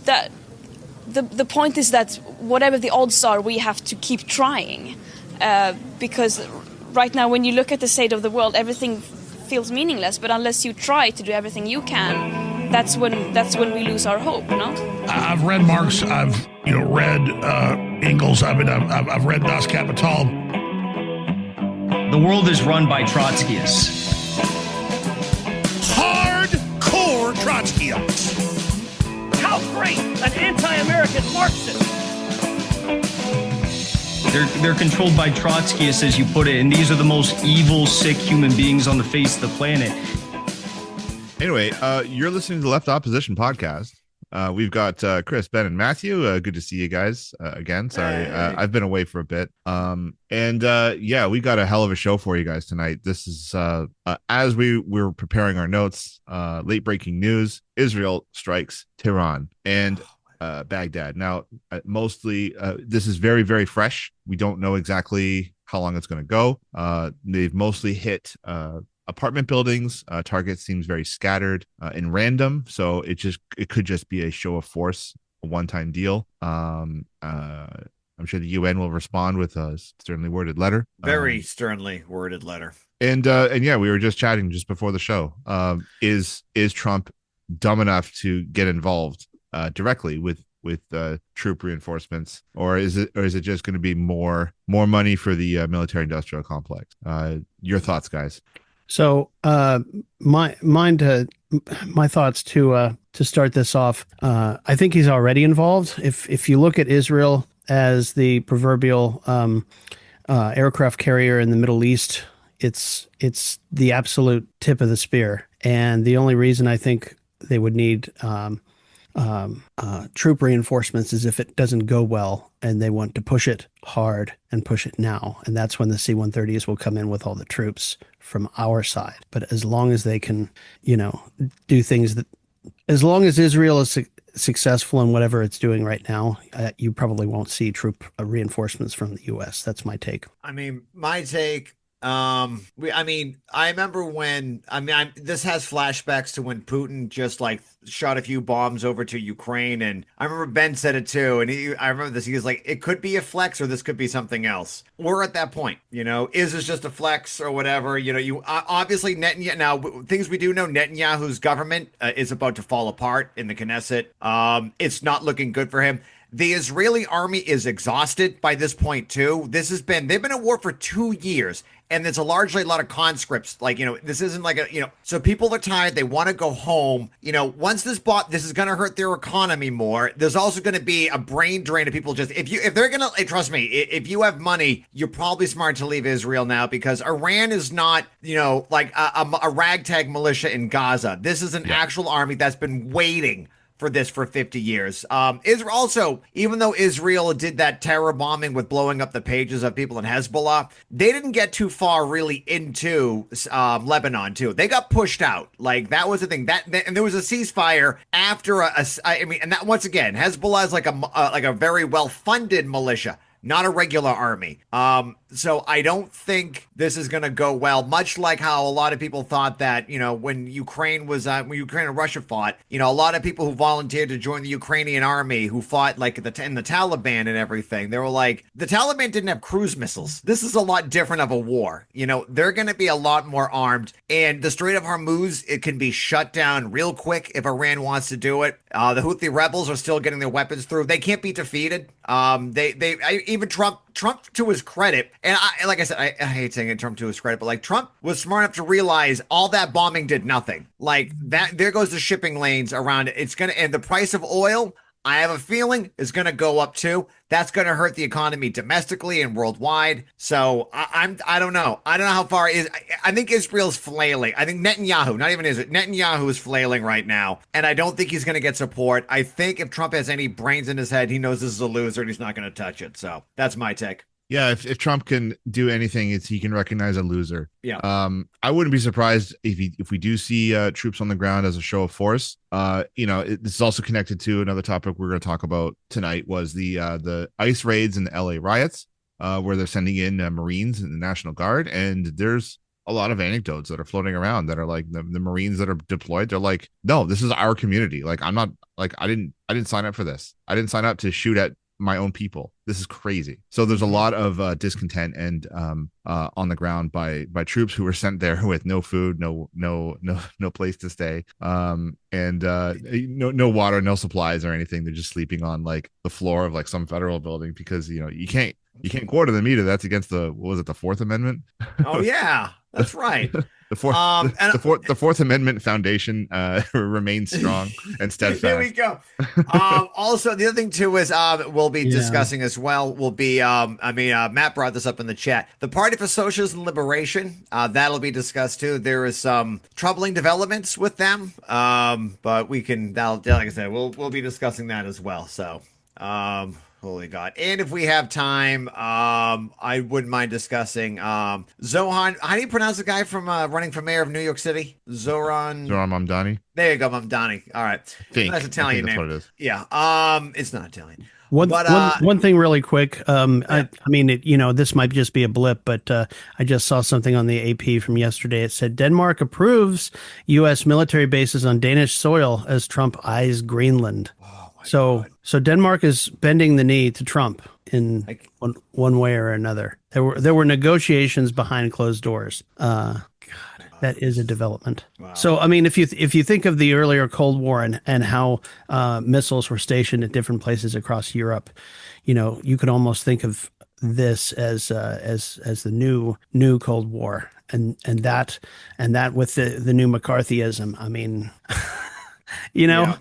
that the point is that whatever the odds are, we have to keep trying, because right now, when you look at the state of the world, everything feels meaningless. But unless you try to do everything you can, that's when we lose our hope. No, I've read Marx. I've read Engels. I've read Das Kapital. The world is run by Trotskyists. Hardcore Trotskyists. How great an anti-American Marxist! They're controlled by Trotskyists, as you put it, and these are the most evil, sick human beings on the face of the planet. Anyway, you're listening to the Left Opposition podcast. We've got Chris, Ben, and Matthew. Good to see you guys again. Sorry, I've been away for a bit. Yeah, we got a hell of a show for you guys tonight. This is as we were preparing our notes, late breaking news: Israel strikes Tehran and Baghdad. Now, mostly this is very, very fresh. We don't know exactly how long it's going to go. They've mostly hit apartment buildings. Target seems very scattered and random, so it could just be a show of force, a one-time deal. I'm sure the UN will respond with a sternly worded letter. Very sternly worded letter. And yeah, we were just chatting just before the show. Is Trump dumb enough to get involved directly with troop reinforcements, or is it just going to be more money for the military-industrial complex? Your thoughts, guys? So my thoughts to start this off. I think he's already involved. If you look at Israel as the proverbial aircraft carrier in the Middle East, it's the absolute tip of the spear. And the only reason I think they would need troop reinforcements is if it doesn't go well and they want to push it hard and push it now. And that's when the C-130s will come in with all the troops from our side. But as long as they can, do things as long as Israel is successful in whatever it's doing right now, you probably won't see troop reinforcements from the U.S. That's my take. My take. I remember when, this has flashbacks to when Putin just shot a few bombs over to Ukraine. And I remember Ben said it too. And I remember this, he was like, it could be a flex or this could be something else. We're at that point, is this just a flex or whatever? You obviously Netanyahu, now things we do know, Netanyahu's government is about to fall apart in the Knesset. It's not looking good for him. The Israeli army is exhausted by this point too. They've been at war for 2 years. And there's largely a lot of conscripts. This isn't so people are tired. They want to go home. Once this is going to hurt their economy more. There's also going to be a brain drain of people. If they're going to, trust me, if you have money, you're probably smart to leave Israel now, because Iran is not, like a ragtag militia in Gaza. This is an actual army that's been waiting for this for 50 years. Israel also, even though Israel did that terror bombing with blowing up the pages of people in Hezbollah, they didn't get too far really into Lebanon too. They got pushed out. That was the thing. And there was a ceasefire after and that, once again, Hezbollah is like a very well-funded militia, not a regular army. So I don't think this is going to go well, much like how a lot of people thought that, when Ukraine and Russia fought, a lot of people who volunteered to join the Ukrainian army who fought in the Taliban and everything, they were like, the Taliban didn't have cruise missiles. This is a lot different of a war. They're going to be a lot more armed, and the Strait of Hormuz, it can be shut down real quick if Iran wants to do it. The Houthi rebels are still getting their weapons through. They can't be defeated. Even Trump, to his credit, and like I said, I hate saying it, Trump to his credit, but Trump was smart enough to realize all that bombing did nothing. There goes the shipping lanes around it. And the price of oil, I have a feeling, is going to go up too. That's going to hurt the economy domestically and worldwide. So I don't know. I don't know how far it is. I think Israel's flailing. I think Netanyahu, not even Israel, Netanyahu is flailing right now. And I don't think he's going to get support. I think if Trump has any brains in his head, he knows this is a loser and he's not going to touch it. So that's my take. Yeah, if Trump can do anything, it's he can recognize a loser. Yeah. I wouldn't be surprised if we do see troops on the ground as a show of force. This is also connected to another topic we're going to talk about tonight, was the ICE raids and the LA riots, where they're sending in Marines and the National Guard, and there's a lot of anecdotes that are floating around that are like the Marines that are deployed. They're like, no, this is our community. Like, I'm not like, I didn't sign up for this. I didn't sign up to shoot at my own people. This is crazy. So there's a lot of discontent and on the ground by troops who were sent there with no food, no place to stay, and no water, no supplies or anything. They're just sleeping on like the floor of like some federal building because you can't quarter them either. That's against the Fourth Amendment. Oh yeah, that's right. The Fourth Amendment Foundation remains strong and steadfast. There we go. Also, the other thing too is we'll be discussing as well. Will be Matt brought this up in the chat. The Party for Socialism and Liberation. That'll be discussed too. There is some troubling developments with them. But we can. Like I said, we'll be discussing that as well. So. Holy God. And if we have time, I wouldn't mind discussing Zohran. How do you pronounce the guy from running for mayor of New York City? Zohran Mamdani. There you go, Mamdani. All right. That's Italian name. That's what it is. Yeah. It's not Italian. One thing really quick. I mean, this might just be a blip, but I just saw something on the AP from yesterday. It said Denmark approves U.S. military bases on Danish soil as Trump eyes Greenland. So Denmark is bending the knee to Trump in one way or another. There were negotiations behind closed doors. God, that is a development. Wow. So I mean, if you think of the earlier Cold War and how missiles were stationed at different places across Europe, you could almost think of this as the new Cold War, and that with the new McCarthyism. I mean, Yeah.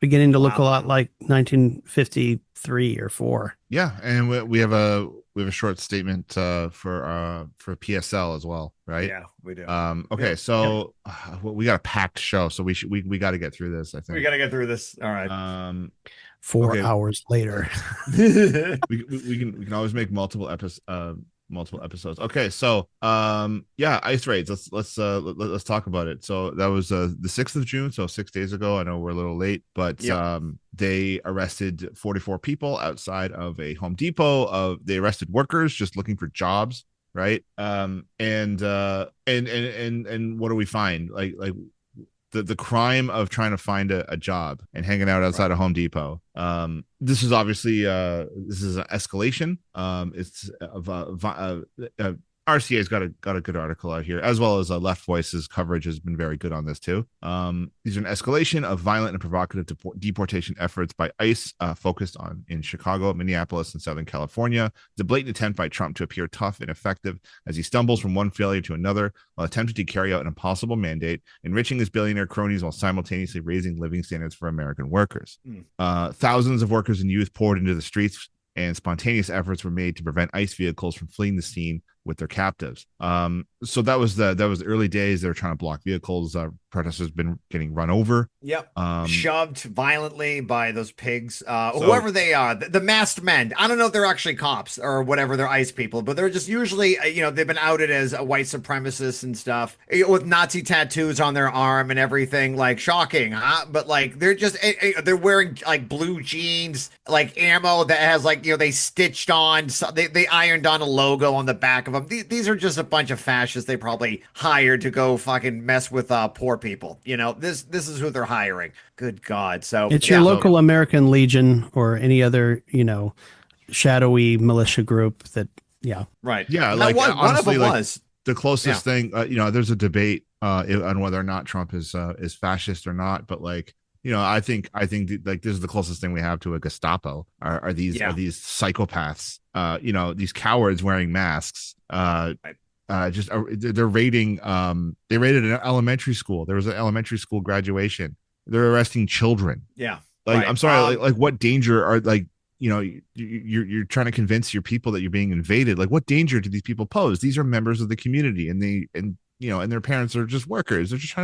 Beginning to look a lot like 1953 or 4. Yeah, and we have a short statement for PSL as well, right? Yeah, we do. Okay, so we got a packed show, so we got to get through this. I think we got to get through this. All right. 4 hours later, we can always make multiple episodes. Okay, so ice raids. Let's talk about it. So that was the 6th of June, so 6 days ago. I know we're a little late, but they arrested 44 people outside of a Home Depot. They arrested workers just looking for jobs, right? And what do we find? Like the crime of trying to find a job and hanging out outside of Home Depot. This is obviously this is an escalation. It's RCA's got a good article out here, as well as Left Voice's coverage has been very good on this too. These are an escalation of violent and provocative deportation efforts by ICE focused in Chicago, Minneapolis, and Southern California. It's a blatant attempt by Trump to appear tough and effective as he stumbles from one failure to another while attempting to carry out an impossible mandate, enriching his billionaire cronies while simultaneously raising living standards for American workers. Thousands of workers and youth poured into the streets, and spontaneous efforts were made to prevent ICE vehicles from fleeing the scene with their captives. So that was the early days. They were trying to block vehicles. Protesters been getting run over. Yep. Shoved violently by those pigs. Whoever they are, the masked men. I don't know if they're actually cops or whatever. They're ICE people, but they're just usually, they've been outed as white supremacists and stuff with Nazi tattoos on their arm and everything. Like, shocking, huh? But like, they're just, they're wearing like blue jeans, like ammo that has like, they stitched on, they ironed on a logo on the back of them. These are just a bunch of fascists they probably hired to go fucking mess with poor people. This is who they're hiring. Good God. So it's your local American Legion or any other, shadowy militia group that, Right. Yeah. Like one of them was the closest thing, there's a debate on whether or not Trump is fascist or not. But like, I think like this is the closest thing we have to a Gestapo are these psychopaths, these cowards wearing masks, they're raiding, they raided an elementary school. There was an elementary school graduation. They're arresting children. Yeah. Like, right. I'm sorry, like what danger are like, you're trying to convince your people that you're being invaded. Like, what danger do these people pose? These are members of the community, and their parents are just workers. They're just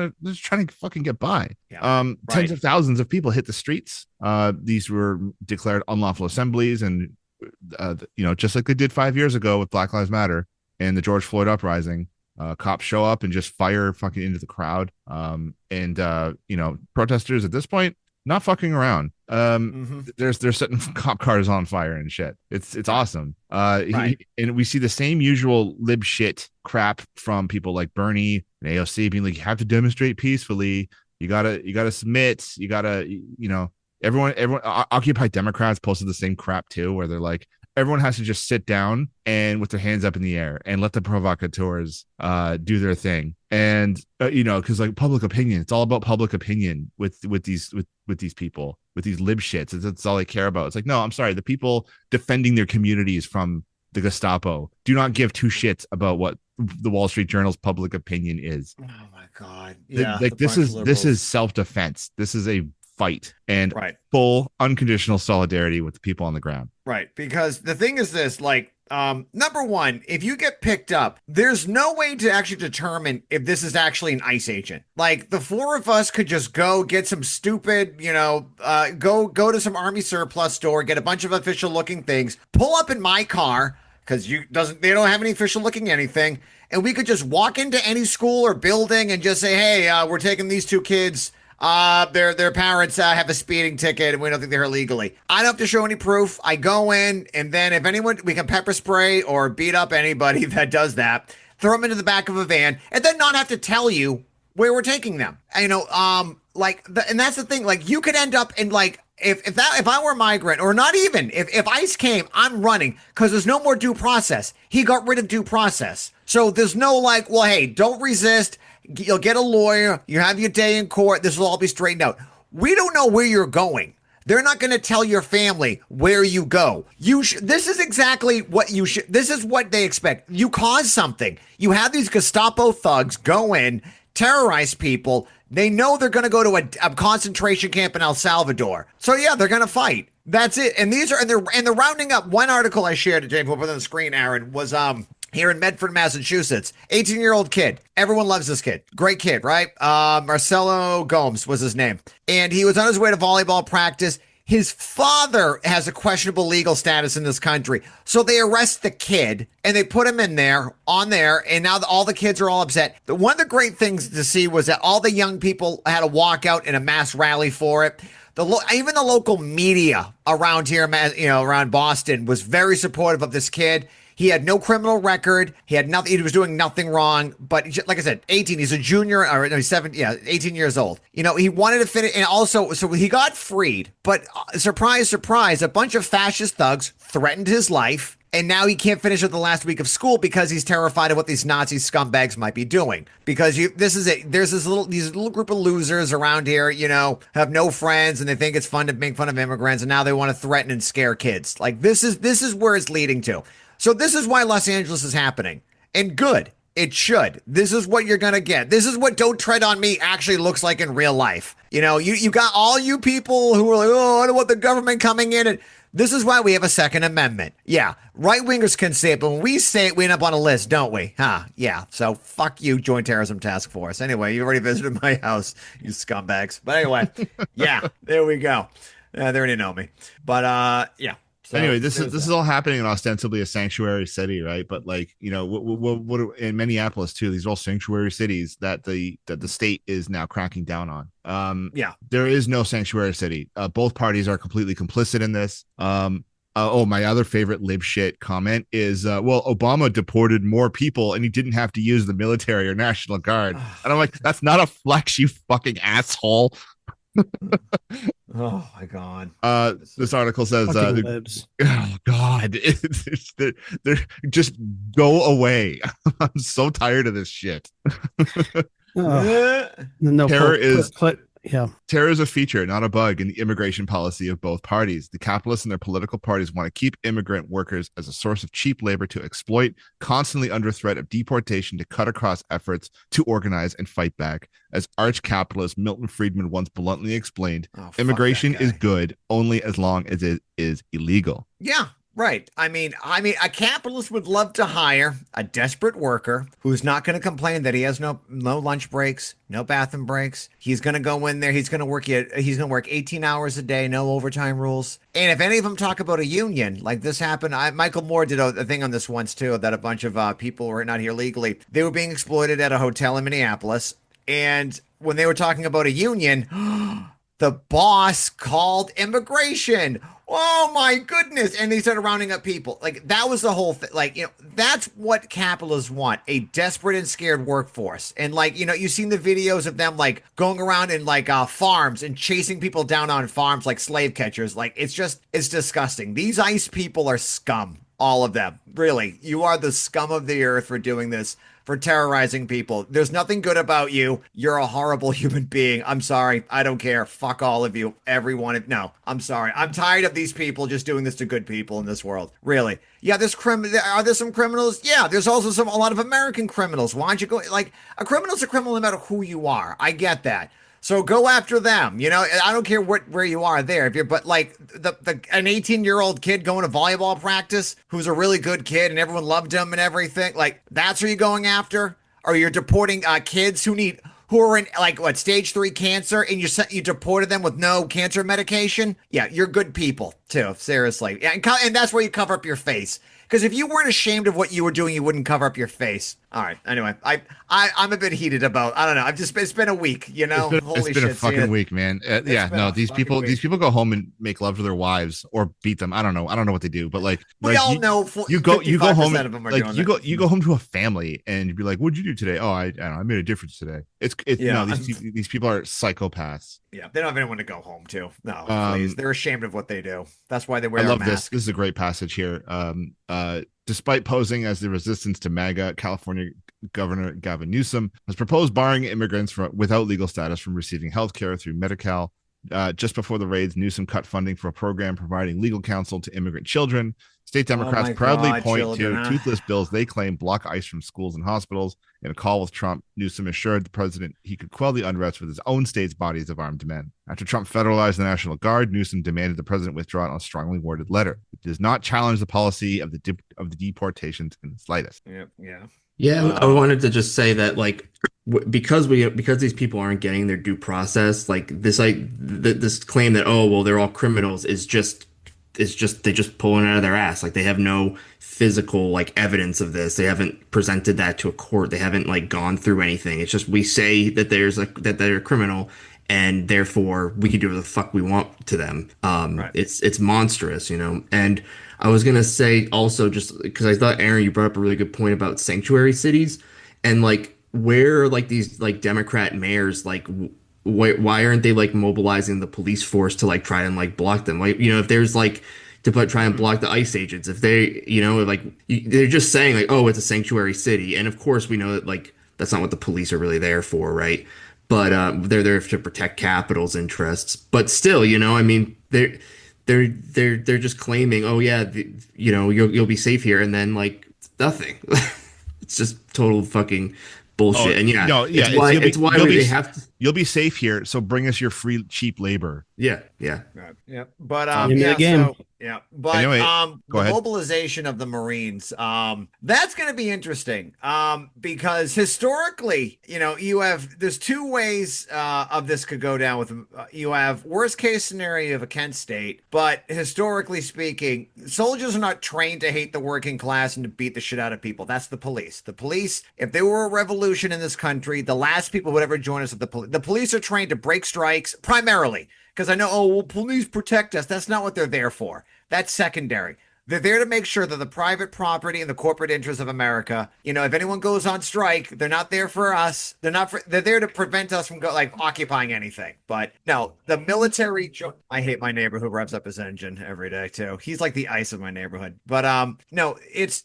trying to fucking get by. Yeah. Tens of thousands of people hit the streets. These were declared unlawful assemblies, and just like they did 5 years ago with Black Lives Matter and the George Floyd uprising, cops show up and just fire fucking into the crowd. Protesters at this point, not fucking around. They're setting cop cars on fire and shit. It's awesome. And we see the same usual lib shit crap from people like Bernie and AOC being like, you have to demonstrate peacefully. You gotta submit. You gotta, everyone Occupy Democrats posted the same crap too, where they're like, everyone has to just sit down and with their hands up in the air and let the provocateurs do their thing. And because like public opinion, it's all about public opinion with these people, with these lib shits. That's all they care about. It's like, no, I'm sorry, the people defending their communities from the Gestapo do not give two shits about what the Wall Street Journal's public opinion is. Oh my God. Yeah. Like this is self-defense. This is a fight and full unconditional solidarity with the people on the ground. Right. Because the thing is this, like, number one, if you get picked up, there's no way to actually determine if this is actually an ICE agent. Like, the four of us could just go get some stupid, go to some Army surplus store, get a bunch of official looking things, pull up in my car, because they don't have any official looking anything, and we could just walk into any school or building and just say, hey, we're taking these two kids. Their parents have a speeding ticket and we don't think they're here legally. I don't have to show any proof. I go in, and then if anyone, we can pepper spray or beat up anybody that does that, throw them into the back of a van, and then not have to tell you where we're taking them. And, and that's the thing. Like, you could end up in like, if I were a migrant, or not even if ICE came, I'm running, because there's no more due process. He got rid of due process. So there's no like, well, hey, don't resist. You'll get a lawyer. You have your day in court. This will all be straightened out. We don't know where you're going. They're not going to tell your family where you go. This is exactly what you should. This is what they expect. You cause something. You have these Gestapo thugs go in, terrorize people. They know they're going to go to a concentration camp in El Salvador. So yeah, they're going to fight. That's it. And they're rounding up. One article I shared today, we'll put on the screen, Aaron, was here in Medford, Massachusetts, 18-year-old kid. Everyone loves this kid. Great kid, right? Marcelo Gomes was his name. And he was on his way to volleyball practice. His father has a questionable legal status in this country. So they arrest the kid and they put him in there, and now all the kids are all upset. One of the great things to see was that all the young people had a walkout in a mass rally for it. Even the local media around here, around Boston, was very supportive of this kid. He had no criminal record. He had nothing. He was doing nothing wrong. But like I said, 18. He's a junior. Or no, he's 7. Yeah, 18 years old. He wanted to finish, and also, so he got freed. But surprise, surprise, a bunch of fascist thugs threatened his life. And now he can't finish with the last week of school because he's terrified of what these Nazi scumbags might be doing. Because this is it. There's these little group of losers around here, have no friends, and they think it's fun to make fun of immigrants, and now they want to threaten and scare kids. Like, this is where it's leading to. So this is why Los Angeles is happening. And good. It should. This is what you're going to get. This is what Don't Tread on Me actually looks like in real life. You got all you people who are like, oh, I don't want the government coming in. And this is why we have a Second Amendment. Yeah, right-wingers can say it, but when we say it, we end up on a list, don't we? Huh? Yeah, so fuck you, Joint Terrorism Task Force. Anyway, you already visited my house, you scumbags. But anyway, yeah, there we go. They already know me. But, yeah. So anyway, this is all happening in ostensibly a sanctuary city, right? But like, what in Minneapolis too, these are all sanctuary cities that the state is now cracking down on. Yeah, there is no sanctuary city. Both parties are completely complicit in this. My other favorite lib shit comment is, Obama deported more people and he didn't have to use the military or National Guard. And I'm like, that's not a flex, you fucking asshole. Oh my God. This article says, oh God, they're just go away. I'm so tired of this shit. Terror is a feature, not a bug, in the immigration policy of both parties. The capitalists and their political parties want to keep immigrant workers as a source of cheap labor to exploit, constantly under threat of deportation, to cut across efforts to organize and fight back. As arch capitalist Milton Friedman once bluntly explained, immigration is good only as long as it is illegal. Yeah. Right. I mean, a capitalist would love to hire a desperate worker who's not going to complain that he has no lunch breaks, no bathroom breaks. He's going to go in there. He's going to work 18 hours a day, no overtime rules. And if any of them talk about a union, like this happened, Michael Moore did a thing on this once too, that a bunch of people were not here legally. They were being exploited at a hotel in Minneapolis. And when they were talking about a union, the boss called immigration. Oh my goodness. And they started rounding up people. Like, that was the whole thing. Like, that's what capitalists want, a desperate and scared workforce. And like, you've seen the videos of them like going around in like farms and chasing people down on farms like slave catchers. Like, it's disgusting. These ICE people are scum. All of them. Really. You are the scum of the earth for doing this, for terrorizing people. There's nothing good about you. You're a horrible human being. I'm sorry. I don't care. Fuck all of you. Everyone. No, I'm sorry. I'm tired of these people just doing this to good people in this world. Really. Yeah, are there some criminals? Yeah, there's also a lot of American criminals. Why don't you go, like, a criminal's a criminal no matter who you are. I get that. So go after them. I don't care where you are there. But like an 18-year-old kid going to volleyball practice who's a really good kid and everyone loved him and everything, like, that's who you're going after? Or you're deporting kids who are in like stage 3 cancer, and you deported them with no cancer medication? Yeah, you're good people too. Seriously. Yeah, and that's where you cover up your face. Because if you weren't ashamed of what you were doing, you wouldn't cover up your face. All right. Anyway, I'm a bit heated about. I don't know. It's been a week. It's been a fucking week, man. These people go home and make love to their wives or beat them. I don't know what they do, but like we all know. You go home and like you go home to a family and you'd be like, "What'd you do today?" "Oh, I don't know. I made a difference today." These people are psychopaths. Yeah, they don't have anyone to go home to. No, please. They're ashamed of what they do. That's why they wear. I love this. This is a great passage here. Despite posing as the resistance to MAGA, California Governor Gavin Newsom has proposed barring immigrants without legal status from receiving health care through Medi-Cal. Just before the raids, Newsom cut funding for a program providing legal counsel to immigrant children. State Democrats proudly point to toothless bills they claim block ICE from schools and hospitals. In a call with Trump, Newsom assured the president he could quell the unrest with his own state's bodies of armed men. After Trump federalized the National Guard, Newsom demanded the president withdraw it on a strongly worded letter. It does not challenge the policy of the deportations in the slightest. Yeah, I wanted to just say that, like, because these people aren't getting their due process, like this claim that, oh well, they're all criminals is just they just pulling it out of their ass. Like, they have no physical like evidence of this. They haven't presented that to a court. They haven't like gone through anything. It's just we say that that they're a criminal, and therefore we can do whatever the fuck we want to them. Right. It's monstrous, And I was gonna say also, just because I thought, Aaron, you brought up a really good point about sanctuary cities, and like, where like these like Democrat mayors, like why aren't they like mobilizing the police force to like try and like block them? Like, if there's like try and block the ICE agents, if they, they're just saying like, oh, it's a sanctuary city, and of course we know that like that's not what the police are really there for, right? But they're there to protect Capitol's interests. But still, I mean, they're just claiming, oh yeah, you'll be safe here, and then like nothing. It's just total fucking bullshit. And it's why they have to. You'll be safe here, so bring us your free, cheap labor. Yeah. Right. Yeah. But But anyway, the mobilization of the Marines, that's going to be interesting. Because historically, there's two ways of this could go down with you have worst case scenario of a Kent state, but historically speaking, soldiers are not trained to hate the working class and to beat the shit out of people. That's the police. The police, if there were a revolution in this country, the last people who would ever join us at the police are trained to break strikes primarily. Because I know, police protect us. That's not what they're there for. That's secondary. They're there to make sure that the private property and the corporate interests of America, if anyone goes on strike, they're not there for us. They're there to prevent us from occupying anything. But no, the military, I hate my neighbor who revs up his engine every day too. He's like the ice of my neighborhood. But no, it's,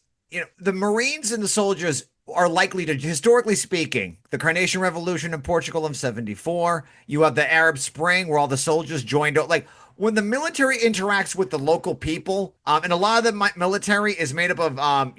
the Marines and the soldiers are likely to, historically speaking, the Carnation Revolution in Portugal of 74, you have the Arab Spring where all the soldiers joined out. Like, when the military interacts with the local people, and a lot of the military is made up of,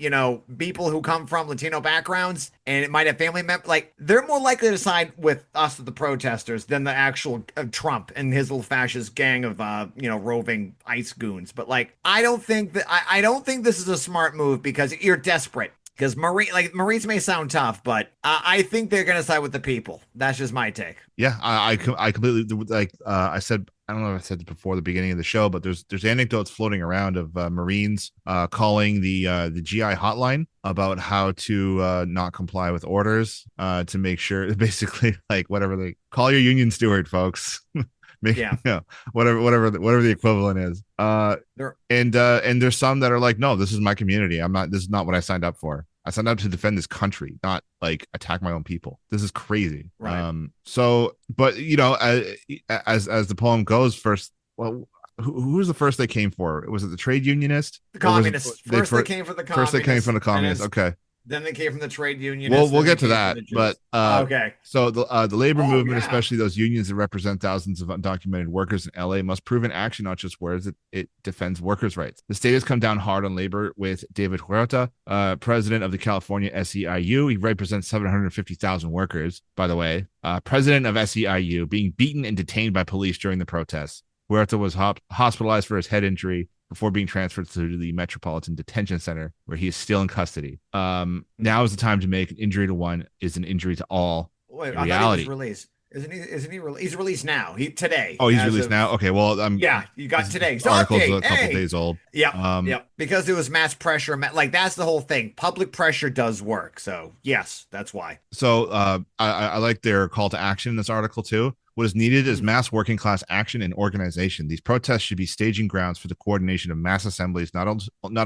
people who come from Latino backgrounds, and it might have family members, like, they're more likely to side with us, the protesters, than the actual Trump and his little fascist gang of, roving ICE goons. But like, I don't think this is a smart move because you're desperate. Because Marines may sound tough, but I think they're going to side with the people. That's just my take. Yeah, I completely, like I said, I don't know if I said it before the beginning of the show, but there's anecdotes floating around of Marines calling the GI hotline about how to not comply with orders to make sure, basically, like, whatever, they call your union steward, folks. Yeah. whatever the equivalent is. And there's some that are like, no, this is my community. This is not what I signed up for. I signed up to defend this country, not like attack my own people. This is crazy. Right. But as the poem goes, first, well, who was the first they came for? Was it the trade unionist? The communists. First they came for the communists. First they came from the communists. Okay. Then they came from the trade unionists. We'll get to that, but okay. So the labor movement, especially those unions that represent thousands of undocumented workers in LA, must prove in action, not just words, that it defends workers' rights. The state has come down hard on labor with David Huerta, president of the California SEIU. He represents 750,000 workers, by the way. President of SEIU being beaten and detained by police during the protests. Huerta was hospitalized for his head injury before being transferred to the Metropolitan Detention Center, where he is still in custody. Now is the time to make an injury to one is an injury to all. Wait, in I reality. thought he was released. Isn't he released? He's released now. Today. Oh, he's released now? Okay, well, you got today. So, article's a couple days old. Yeah, because there was mass pressure. Like, that's the whole thing. Public pressure does work. So, yes, that's why. So, I like their call to action in this article, too. What is needed is mass working class action and organization. These protests should be staging grounds for the coordination of mass assemblies, not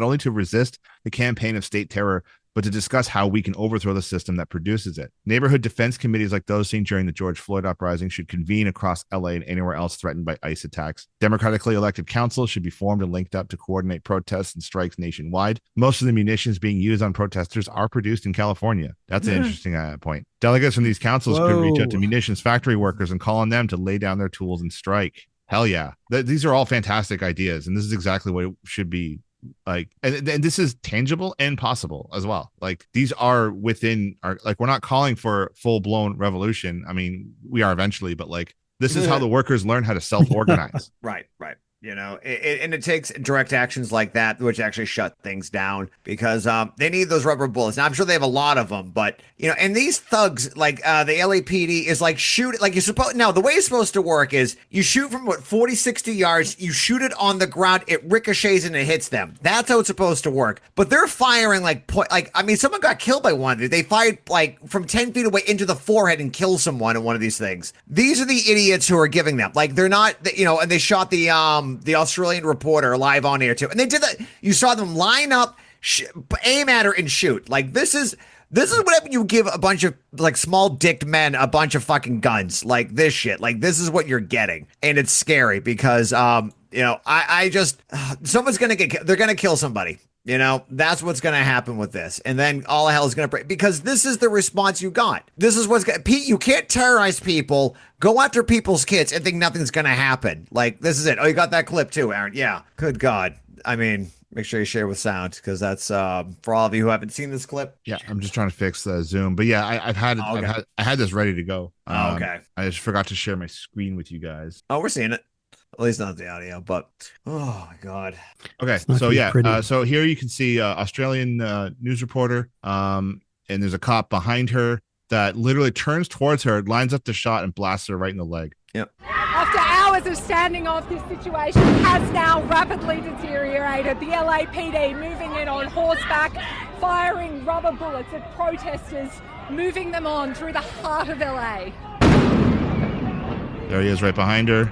only to resist the campaign of state terror, but to discuss how we can overthrow the system that produces it. Neighborhood defense committees like those seen during the George Floyd uprising should convene across LA and anywhere else threatened by ICE attacks. Democratically elected councils should be formed and linked up to coordinate protests and strikes nationwide. Most of the munitions being used on protesters are produced in California. That's an interesting point. Delegates from these councils could reach out to munitions factory workers and call on them to lay down their tools and strike. Hell yeah. These are all fantastic ideas, and this is exactly what it should be. Like, and this is tangible and possible as well. Like, these are within our, like, we're not calling for full-blown revolution. I mean, we are eventually, but like, this is how the workers learn how to self-organize. Right. And it takes direct actions like that, which actually shut things down, because they need those rubber bullets. Now, I'm sure they have a lot of them, but, and these thugs, like the LAPD is like shoot, like you're supposed, now the way it's supposed to work is you shoot from 40, 60 yards, you shoot it on the ground, it ricochets and it hits them. That's how it's supposed to work. But they're firing someone got killed by one. They fired like from 10 feet away into the forehead and killed someone in one of these things. These are the idiots who are giving them, like, they're not, and they shot the Australian reporter live on air too. And they did that. You saw them line up, aim at her and shoot. Like, this is whatever you give a bunch of like small dicked men a bunch of fucking guns, like this shit. Like, this is what you're getting. And it's scary because, someone's going to they're going to kill somebody. That's what's going to happen with this. And then all hell is going to break, because this is the response you got. This is what's going to, you can't terrorize people, go after people's kids and think nothing's going to happen. Like, this is it. Oh, you got that clip too, Aaron. Yeah. Good God. I mean, make sure you share with sound, because that's for all of you who haven't seen this clip. Yeah. I'm just trying to fix the Zoom, but yeah, I had this ready to go. Okay. I just forgot to share my screen with you guys. Oh, we're seeing it. At least not the audio, but oh my God. Okay, so yeah, so here you can see Australian news reporter, and there's a cop behind her that literally turns towards her, lines up the shot, and blasts her right in the leg. Yep. After hours of standing off, this situation has now rapidly deteriorated. The LAPD moving in on horseback, firing rubber bullets at protesters, moving them on through the heart of LA. There he is, right behind her.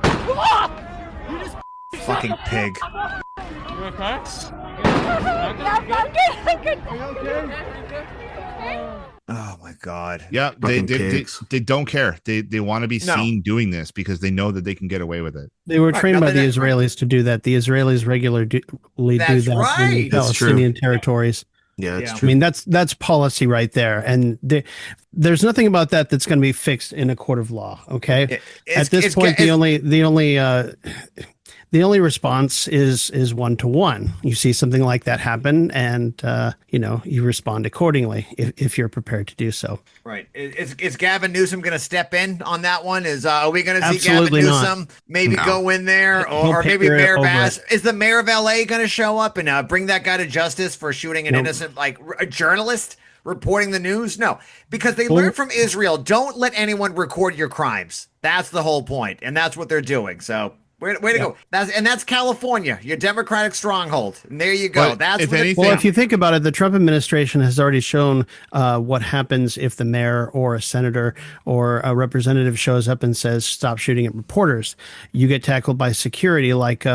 Fucking pig. You okay? I'm good. Oh my God. Yeah, they don't care. They want to be seen doing this because they know that they can get away with it. They were trained by the Israelis to do that. The Israelis regularly do that in the Palestinian territories. Yeah, that's true. I mean, that's policy right there, and there's nothing about that that's going to be fixed in a court of law. Okay, at this point, the only response is 1-to-1. You see something like that happen, and you respond accordingly if you're prepared to do so. Right. Is Gavin Newsom going to step in on that one? Are we going to see Absolutely Gavin Newsom maybe go in there, or maybe Mayor Bass? Is the mayor of LA going to show up and bring that guy to justice for shooting an innocent, like, a journalist reporting the news? No, because they learned from Israel. Don't let anyone record your crimes. That's the whole point, and that's what they're doing. So. Way to go. That's California, your Democratic stronghold. And there you go. But That's if what anything- Well, if you think about it, the Trump administration has already shown what happens if the mayor or a senator or a representative shows up and says, "Stop shooting at reporters." You get tackled by security, like I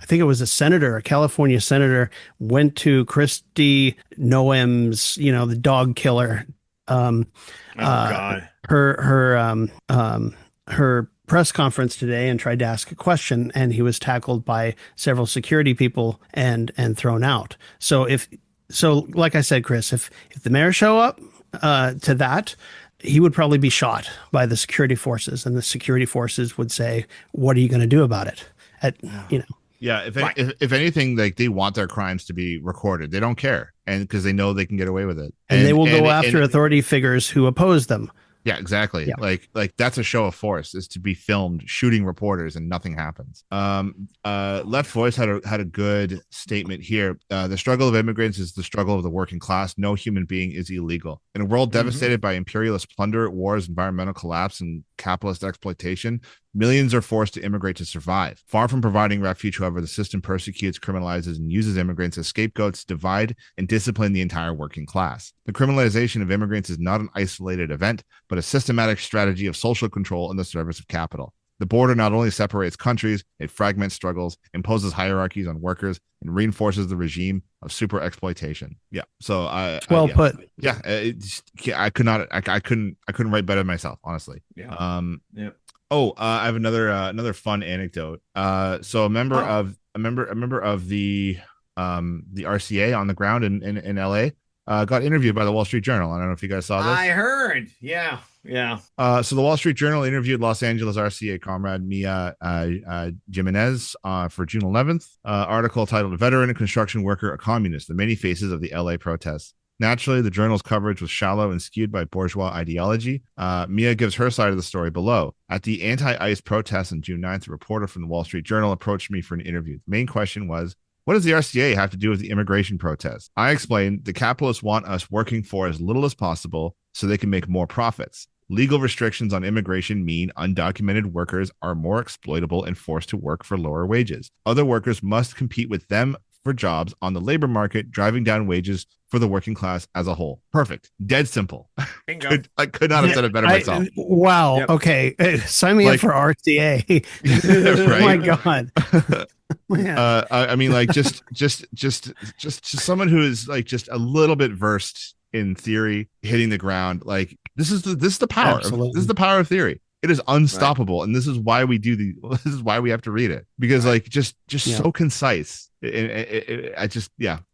think it was a California senator, went to Kristi Noem's, the dog killer. God. Her press conference today and tried to ask a question, and he was tackled by several security people and thrown out. So like I said, Chris, if the mayor show up to that, he would probably be shot by the security forces, and the security forces would say, "What are you going to do about it?" Yeah, if anything, like, they want their crimes to be recorded. They don't care, and because they know they can get away with it, and they will go after authority figures who oppose them. Yeah, exactly. Yeah. Like that's a show of force, is to be filmed shooting reporters and nothing happens. Left Voice had a good statement here. The struggle of immigrants is the struggle of the working class. No human being is illegal. In a world devastated by imperialist plunder, wars, environmental collapse, and capitalist exploitation, millions are forced to immigrate to survive. Far from providing refuge, however, the system persecutes, criminalizes, and uses immigrants as scapegoats to divide and discipline the entire working class. The criminalization of immigrants is not an isolated event, but a systematic strategy of social control in the service of capital. The border not only separates countries, it fragments struggles, imposes hierarchies on workers, and reinforces the regime of super exploitation. Yeah. So well put. Yeah. I couldn't write better myself, honestly. Yeah. Oh, I have another fun anecdote. So a member of the RCA on the ground in LA got interviewed by the Wall Street Journal. I don't know if you guys saw this. I heard. Yeah. So the Wall Street Journal interviewed Los Angeles RCA comrade Mia Jimenez for June 11th. Article titled "Veteran and Construction Worker, a Communist: The Many Faces of the LA Protests." Naturally, the journal's coverage was shallow and skewed by bourgeois ideology. Mia gives her side of the story below. At the anti-ICE protests on June 9th, a reporter from the Wall Street Journal approached me for an interview. The main question was, what does the RCA have to do with the immigration protests? I explained the capitalists want us working for as little as possible so they can make more profits. Legal restrictions on immigration mean undocumented workers are more exploitable and forced to work for lower wages. Other workers must compete with them for jobs on the labor market, driving down wages for the working class as a whole. Perfect. Dead simple. I could not have said it better myself. Wow. Yep. Okay. Sign me up for RCA. Oh my God. I mean, like, just someone who is like just a little bit versed in theory, hitting the ground. Like, this is the power. This is the power of theory. It is unstoppable, and this is why we this is why we have to read it, because like just so concise.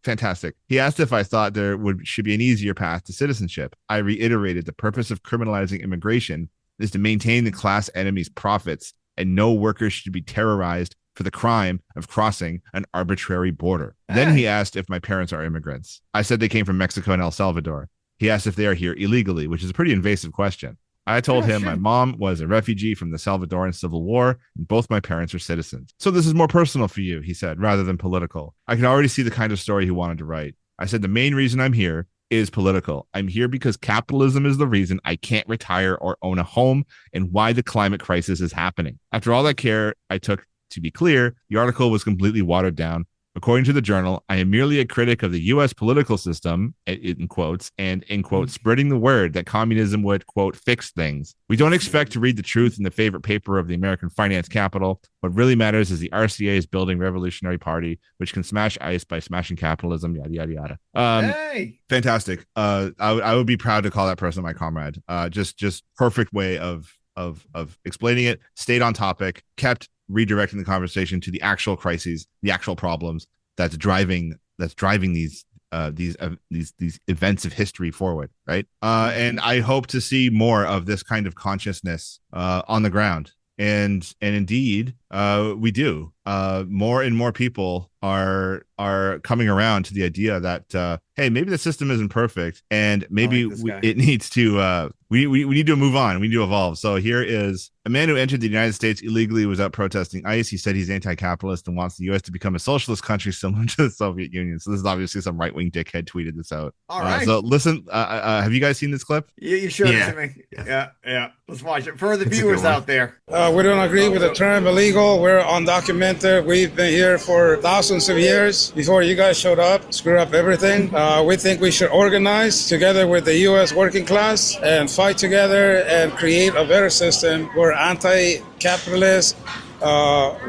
Fantastic. He asked if I thought there should be an easier path to citizenship. I reiterated the purpose of criminalizing immigration is to maintain the class enemy's profits, and no workers should be terrorized for the crime of crossing an arbitrary border. Then he asked if my parents are immigrants. I said they came from Mexico and El Salvador. He asked if they are here illegally, which is a pretty invasive question. I told him my mom was a refugee from the Salvadoran Civil War, and both my parents are citizens. So this is more personal for you, he said, rather than political. I can already see the kind of story he wanted to write. I said the main reason I'm here is political. I'm here because capitalism is the reason I can't retire or own a home, and why the climate crisis is happening. After all that care I took to be clear, the article was completely watered down. According to the journal, I am merely a critic of the U.S. political system, in quotes, and in quotes, spreading the word that communism would, quote, fix things. We don't expect to read the truth in the favorite paper of the American finance capital. What really matters is the RCA's building revolutionary party, which can smash ICE by smashing capitalism, yada, yada, yada. Fantastic. I would be proud to call that person my comrade. Just perfect way of explaining it, stayed on topic, kept redirecting the conversation to the actual crises, the actual problems that's driving these events of history forward, right? And I hope to see more of this kind of consciousness on the ground. And indeed, We do. More and more people are coming around to the idea that hey, maybe the system isn't perfect, and maybe it needs to we need to move on. We need to evolve. So here is a man who entered the United States illegally without protesting ICE. He said he's anti-capitalist and wants the U.S. to become a socialist country similar to the Soviet Union. So this is obviously some right-wing dickhead tweeted this out. All right. So listen, have you guys seen this clip? You showed it to me. Yeah. Let's watch it for the viewers out there. We don't agree with the term illegal. We're undocumented. We've been here for thousands of years before you guys showed up, screwed up everything. We think we should organize together with the U.S. working class and fight together and create a better system. We're anti-capitalist.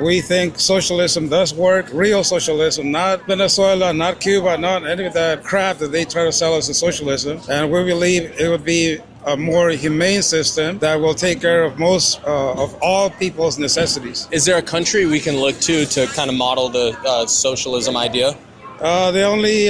We think socialism does work, real socialism, not Venezuela, not Cuba, not any of that crap that they try to sell us as socialism. And we believe it would be a more humane system that will take care of most of all people's necessities. Is there a country we can look to kind of model the socialism idea? The only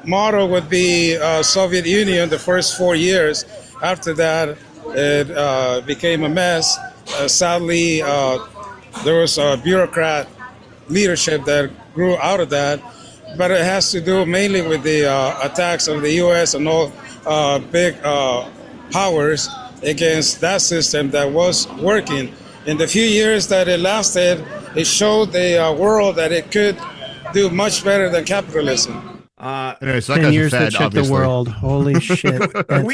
model would be Soviet Union the first 4 years. After that, it became a mess. Sadly, there was a bureaucrat leadership that grew out of that, but it has to do mainly with the attacks of the U.S. and all big powers against that system that was working. In the few years that it lasted, it showed the world that it could do much better than capitalism. Anyway, so 10 years to check the world. Holy shit. Can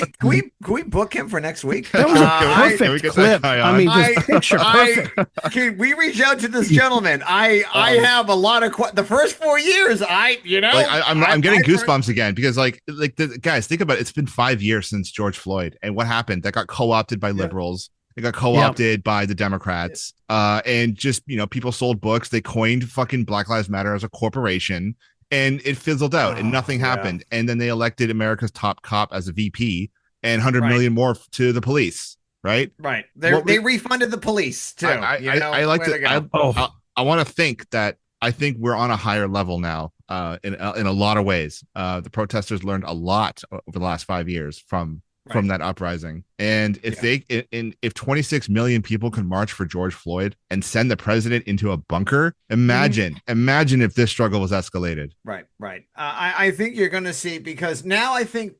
we book him for next week? That was a perfect clip. I mean, just picture perfect. Can we reach out to this gentleman? I have a lot of the first 4 years. I'm getting goosebumps again because guys, think about it. It's been 5 years since George Floyd, and what happened? That got co-opted by liberals. It got co-opted by the Democrats, and just people sold books. They coined fucking Black Lives Matter as a corporation. And it fizzled out and nothing happened. And then they elected America's top cop as a VP and 100 million more to the police. Right. Right. They refunded the police too. I want to think that I think we're on a higher level now in a lot of ways. The protesters learned a lot over the last 5 years from that uprising. And if 26 million people can march for George Floyd and send the president into a bunker, imagine if this struggle was escalated. Right. I think you're going to see, because now I think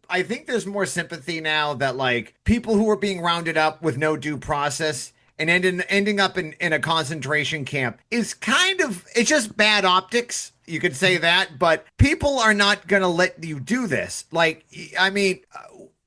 there's more sympathy now that like people who are being rounded up with no due process and ending up in a concentration camp is it's just bad optics. You could say that, but people are not going to let you do this. Like, I mean,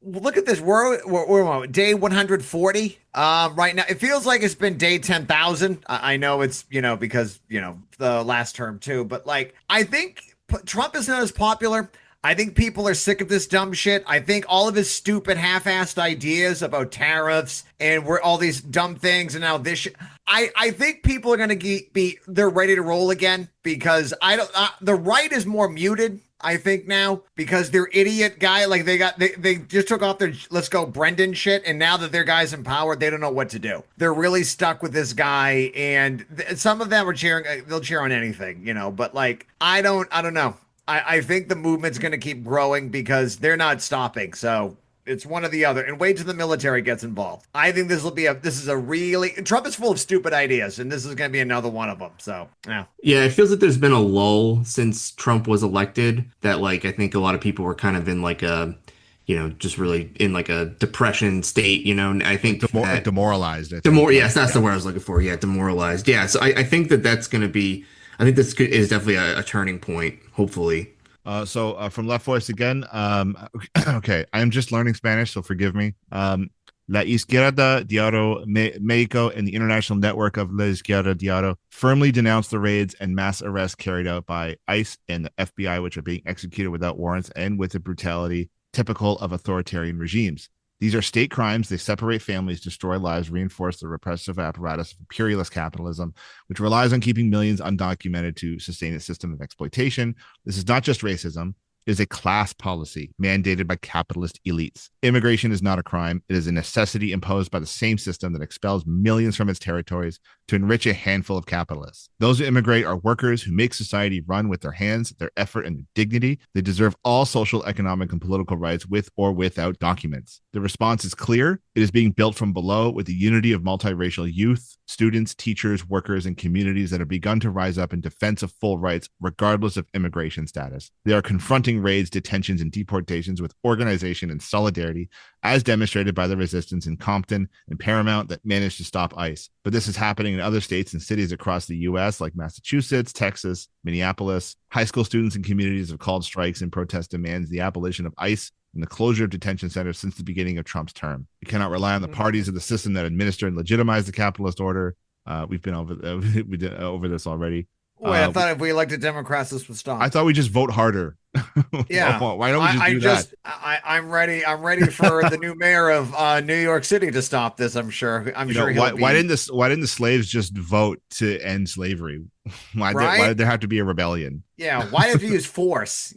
look at this. We're on day 140 right now. It feels like it's been day 10,000. I know it's, because, the last term too. But like, I think Trump is not as popular. I think people are sick of this dumb shit. I think all of his stupid half-assed ideas about tariffs and all these dumb things and now this shit. I think people are going to they're ready to roll again because the right is more muted. I think now because their idiot guy, like they just took off their let's go Brendan shit, and now that their guy's in power, they don't know what to do. They're really stuck with this guy, and some of them are cheering. They'll cheer on anything, but like I don't know. I think the movement's going to keep growing because they're not stopping. So it's one or the other, and wait till the military gets involved. I think this is a really Trump is full of stupid ideas, and this is going to be another one of them. So yeah, it feels like there's been a lull since Trump was elected. That like I think a lot of people were kind of in like a, just really in like a depression state. And I think demoralized. Yes, that's the word I was looking for. Yeah, demoralized. Yeah, so I think that's going to be. I think this is definitely a turning point. Hopefully. So from Left Voice again. Okay, I am just learning Spanish, so forgive me. La Izquierda Diario Mexico and the International Network of La Izquierda Diario firmly denounced the raids and mass arrests carried out by ICE and the FBI, which are being executed without warrants and with the brutality typical of authoritarian regimes. These are state crimes. They separate families, destroy lives, reinforce the repressive apparatus of imperialist capitalism, which relies on keeping millions undocumented to sustain a system of exploitation. This is not just racism. It is a class policy mandated by capitalist elites. Immigration is not a crime. It is a necessity imposed by the same system that expels millions from its territories, to enrich a handful of capitalists. Those who immigrate are workers who make society run with their hands, their effort, and their dignity. They deserve all social, economic, and political rights with or without documents. The response is clear. It is being built from below with the unity of multiracial youth, students, teachers, workers, and communities that have begun to rise up in defense of full rights, regardless of immigration status. They are confronting raids, detentions, and deportations with organization and solidarity, as demonstrated by the resistance in Compton and Paramount that managed to stop ICE. But this is happening in other states and cities across the U.S., like Massachusetts, Texas, Minneapolis. High school students and communities have called strikes and protest demands the abolition of ICE and the closure of detention centers since the beginning of Trump's term. We cannot rely on the parties of the system that administer and legitimize the capitalist order. We've been over this already. Wait, I thought if we elected Democrats, this would stop. I thought we just vote harder. Yeah. Why don't we just do that? I'm ready. I'm ready for the new mayor of New York City to stop this. I'm sure. Why didn't the slaves just vote to end slavery? Why did there have to be a rebellion? Yeah. Why did you use force?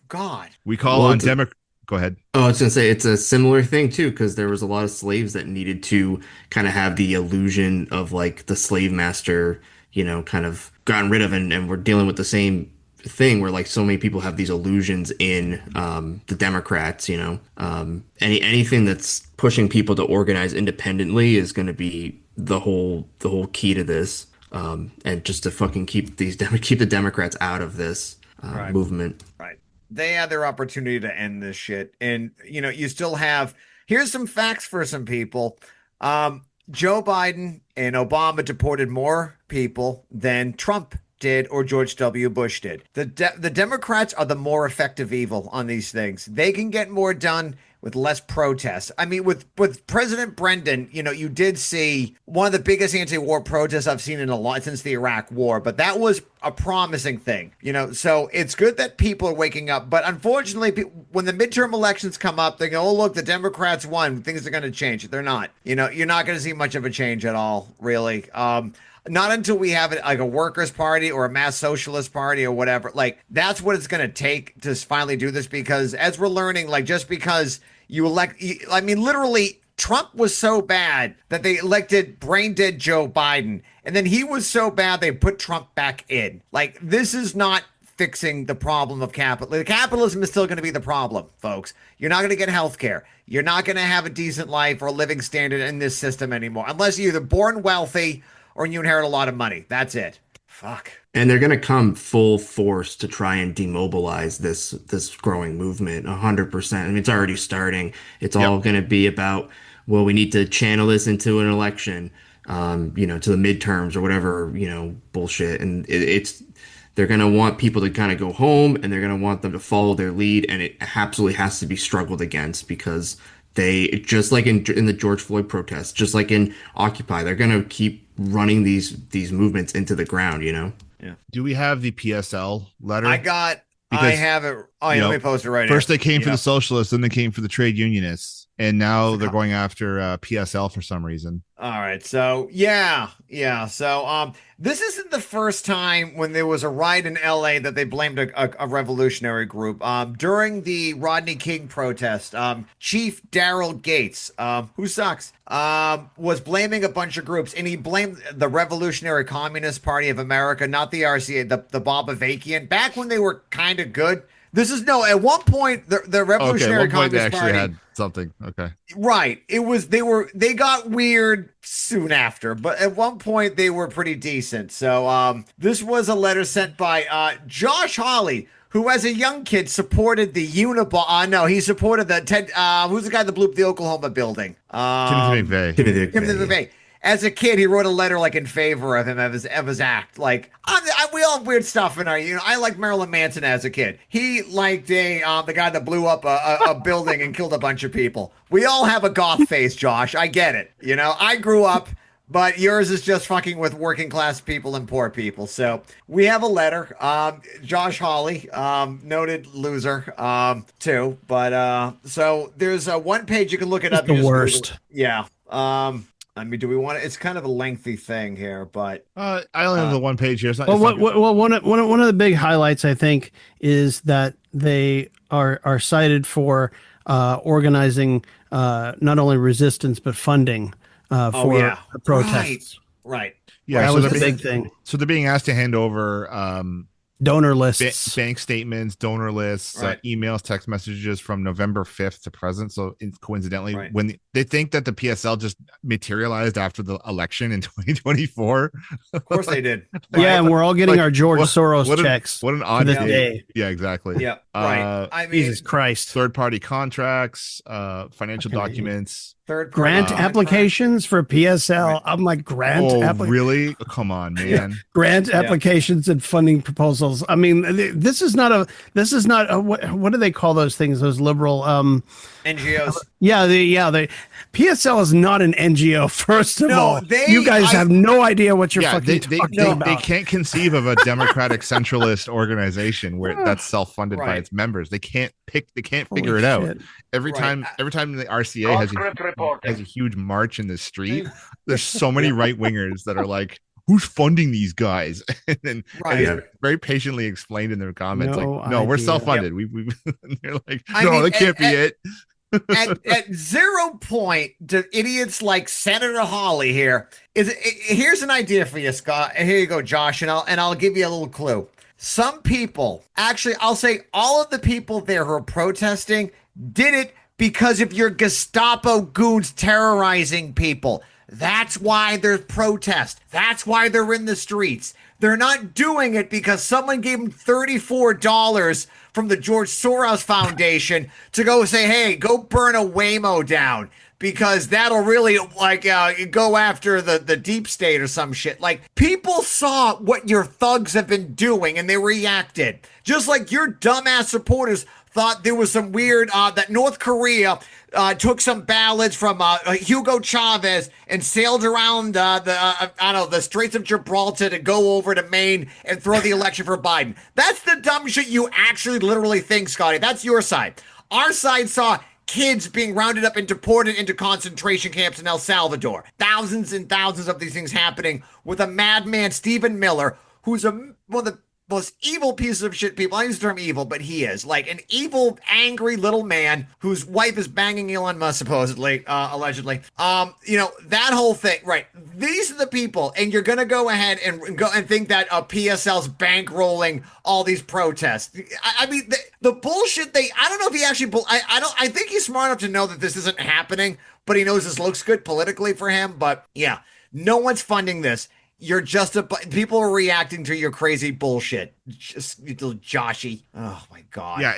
God. We call on Democrats. Go ahead. Oh, I was going to say it's a similar thing too, because there was a lot of slaves that needed to kind of have the illusion of like the slave master, kind of gotten rid of, and we're dealing with the same thing where like so many people have these illusions in the Democrats. Anything that's pushing people to organize independently is going to be the whole key to this, and just to fucking keep the Democrats out of this movement. Right. They had their opportunity to end this shit. And, you still have, here's some facts for some people. Joe Biden and Obama deported more people than Trump did or George W. Bush did. The Democrats are the more effective evil on these things. They can get more done with less protests. I mean, with President Brendan, you did see one of the biggest anti-war protests I've seen in a lot since the Iraq War, but that was a promising thing, so it's good that people are waking up. But unfortunately, when the midterm elections come up, they go, oh, look, the Democrats won. Things are going to change. They're not. You're not going to see much of a change at all, really. Not until we have like a workers' party or a mass socialist party or whatever. Like, that's what it's going to take to finally do this, because as we're learning, like, just because you elect, literally, Trump was so bad that they elected brain dead Joe Biden. And then he was so bad they put Trump back in. Like, this is not fixing the problem of capitalism. Capitalism is still going to be the problem, folks. You're not going to get health care. You're not going to have a decent life or a living standard in this system anymore, unless you're either born wealthy or you inherit a lot of money. That's it. Fuck. And they're going to come full force to try and demobilize this growing movement. 100%. I mean, it's already starting. It's all going to be about, well, we need to channel this into an election, to the midterms or whatever, bullshit. And they're going to want people to kind of go home, and they're going to want them to follow their lead. And it absolutely has to be struggled against, because they, just like in the George Floyd protests, just like in Occupy, they're going to keep running these movements into the ground, Yeah. Do we have the PSL letter? I have it. Oh, let me post it right First here. they came for the socialists, then they came for the trade unionists, and now they're going after PSL for some reason. All right. So, yeah. So, this isn't the first time when there was a riot in LA that they blamed a revolutionary group. During the Rodney King protest, Chief Daryl Gates, who sucks, was blaming a bunch of groups, and he blamed the Revolutionary Communist Party of America, not the RCA, the Bob Avakian, back when they were kind of good. At one point, the Revolutionary Communist they Party had something. Okay. Right. They got weird soon after, but at one point they were pretty decent. So this was a letter sent by Josh Hawley, who as a young kid supported the Unabomber. No, he supported the Ted. Who's the guy that blew up the Oklahoma building? Timothy McVeigh. Timothy McVeigh. As a kid, he wrote a letter like in favor of him of his act. Like we all have weird stuff in our. I liked Marilyn Manson as a kid. He liked the guy that blew up a building and killed a bunch of people. We all have a goth face, Josh. I get it. I grew up, but yours is just fucking with working class people and poor people. So we have a letter. Josh Hawley, noted loser, too. But so there's one page you can look it up. The worst. Yeah. Do we want to? It's kind of a lengthy thing here, but I only have the one page here. One of the big highlights, I think, is that they are cited for organizing not only resistance but funding for protests. Right. Yeah, that so was they're the being, big thing. so they're being asked to hand over Donor lists, bank statements, donor lists, Right. emails, text messages from November 5th to present. So coincidentally, Right. when they think that the PSL just materialized after the election in 2024. Of course they did. Yeah, and we're all getting our George what- Soros checks. What an odd to this day. day. Yeah, exactly. Yeah, right. I mean, Jesus Christ. Third-party contracts, financial Fucking documents. third Grant applications for PSL. Right. I'm like, grant Really? Come on, man. grant applications and funding proposals. I mean, this is not a what do they call those things? Those liberal NGOs. The PSL is not an NGO. First of all, they- you guys have no idea what you're fucking they talking about. They can't conceive of a democratic centralist organization where that's self-funded by Right. its members. They can't figure Holy it out. shit. Every time the RCA has a huge march in the street, there's so many right wingers that are like, who's funding these guys? and then it's very patiently explained in their comments, No like, no, we're idea. self-funded. We they're like, I no, mean, that can't be it. at 0 point do idiots like Senator Hawley here's an idea for you, Scott, and here you go, Josh, and I'll give you a little clue. Some people, actually, I'll say all of the people there who are protesting did it because of your Gestapo goons terrorizing people. That's why there's protest. That's why they're in the streets. They're not doing it because someone gave them $34 from the George Soros Foundation to go say, hey, go burn a Waymo down, because that'll really go after the deep state or some shit. Like, people saw what your thugs have been doing and they reacted. Just like your dumbass supporters thought there was some weird, that North Korea took some ballots from Hugo Chavez and sailed around the Straits of Gibraltar to go over to Maine and throw the election for Biden. That's the dumb shit you actually literally think, Scotty. That's your side. Our side saw kids being rounded up and deported into concentration camps in El Salvador. Thousands and thousands of these things happening with a madman, Stephen Miller, who's one of the most evil pieces of shit people. I use the term evil, but he is like an evil, angry little man whose wife is banging Elon Musk, supposedly, allegedly. That whole thing, right? These are the people, and you're gonna go ahead and go and think that PSL's bankrolling all these protests. I mean, the bullshit. I don't know if he actually. I think he's smart enough to know that this isn't happening, but he knows this looks good politically for him. But yeah, no one's funding this. You're just people are reacting to your crazy bullshit. Just little Joshy. Oh my god. Yeah,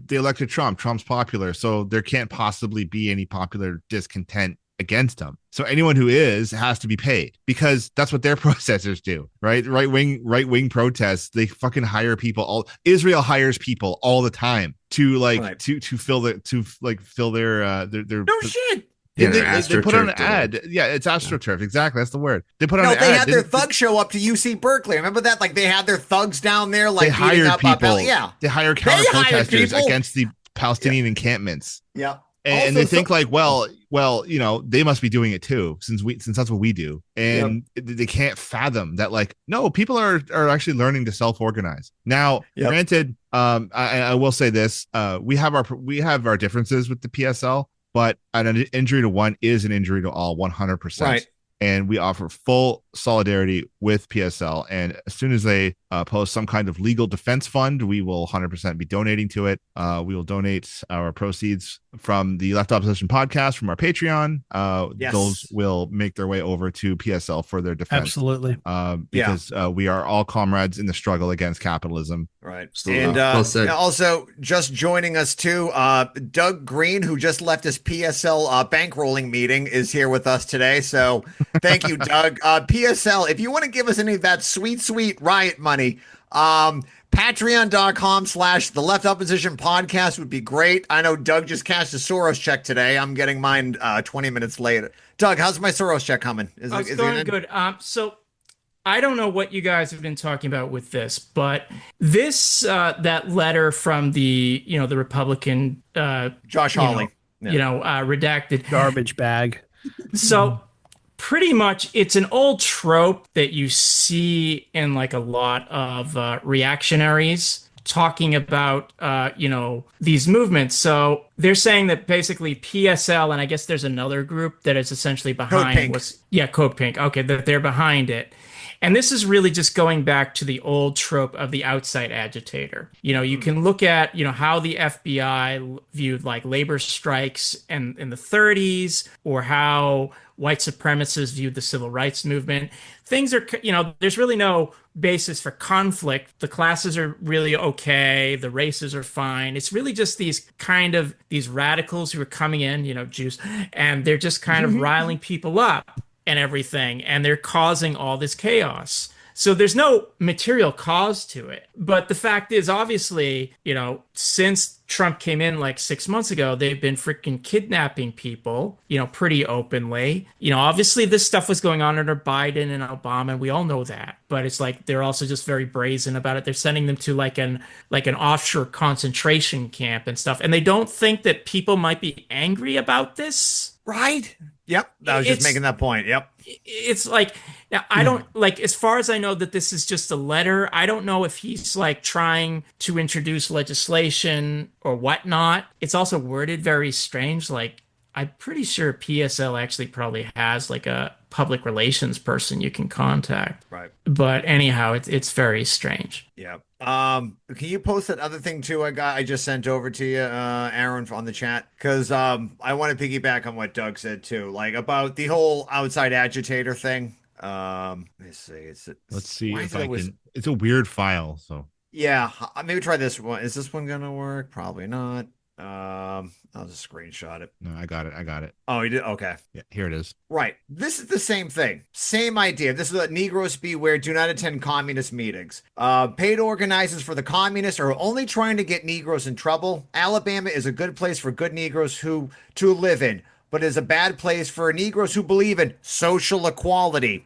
they elected Trump. Trump's popular, so there can't possibly be any popular discontent against him. So anyone who has to be paid, because that's what their protesters do, right? Right wing protests. They fucking hire people. Israel hires people all the time to fill their no shit. Yeah, they put on an ad. Yeah, it's AstroTurf. Exactly, that's the word. They put on an ad. They had their thugs show up to UC Berkeley. Remember that? Like, they had their thugs down there. Like, they hired people. They hired counter protesters people against the Palestinian encampments. Yeah. And they think like, well, they must be doing it too, since that's what we do. And they can't fathom that, like, no, people are actually learning to self-organize. Now, granted, I will say this: we have our differences with the PSL. But an injury to one is an injury to all, 100%. Right. And we offer full solidarity with PSL. And as soon as they post some kind of legal defense fund, we will 100% be donating to it. We will donate our proceeds from the Left Opposition podcast from our Patreon. Those will make their way over to PSL for their defense. Absolutely. Because we are all comrades in the struggle against capitalism. Right. And also, just joining us too, Doug Green, who just left his PSL bankrolling meeting, is here with us today. So thank you, Doug. PSL, if you want to give us any of that sweet riot money, patreon.com/the Left Opposition podcast would be great. I know Doug just cashed a Soros check today. I'm getting mine 20 minutes later. Doug, how's my Soros check coming? Is it going good? So I don't know what you guys have been talking about with this, but this that letter from the Republican Josh Hawley, redacted garbage bag. So pretty much it's an old trope that you see in like a lot of reactionaries talking about, these movements. So they're saying that basically PSL, and I guess there's another group that is essentially behind Code Pink. Okay, that they're behind it. And this is really just going back to the old trope of the outside agitator. You can look at, how the FBI viewed like labor strikes in the 30s, or how white supremacists viewed the civil rights movement. Things are, there's really no basis for conflict. The classes are really okay. The races are fine. It's really just these radicals who are coming in, Jews, and they're just kind of riling people up and everything, and they're causing all this chaos. So there's no material cause to it. But the fact is, obviously, since Trump came in like 6 months ago, they've been freaking kidnapping people, pretty openly. Obviously this stuff was going on under Biden and Obama, and we all know that. But it's like they're also just very brazen about it. They're sending them to like an offshore concentration camp and stuff. And they don't think that people might be angry about this. Right? Yep. I was just making that point. Yep. It's like, now I don't like, as far as I know that this is just a letter, I don't know if he's like trying to introduce legislation or whatnot. It's also worded very strange. Like, I'm pretty sure PSL actually probably has like a public relations person you can contact. Right. But anyhow, it's very strange. Yeah. Can you post that other thing too? I just sent over to you, Aaron, on the chat, because I want to piggyback on what Doug said too, like about the whole outside agitator thing. Let's see if I can. It's a weird file, so yeah. Maybe try this one. Is this one gonna work? Probably not. I'll just screenshot it. No, I got it. Oh, you did? Okay. Yeah, here it is. Right. This is the same thing. Same idea. This is what Negroes beware. Do not attend communist meetings. Paid organizers for the communists are only trying to get Negroes in trouble. Alabama is a good place for good Negroes to live in, but is a bad place for Negroes who believe in social equality.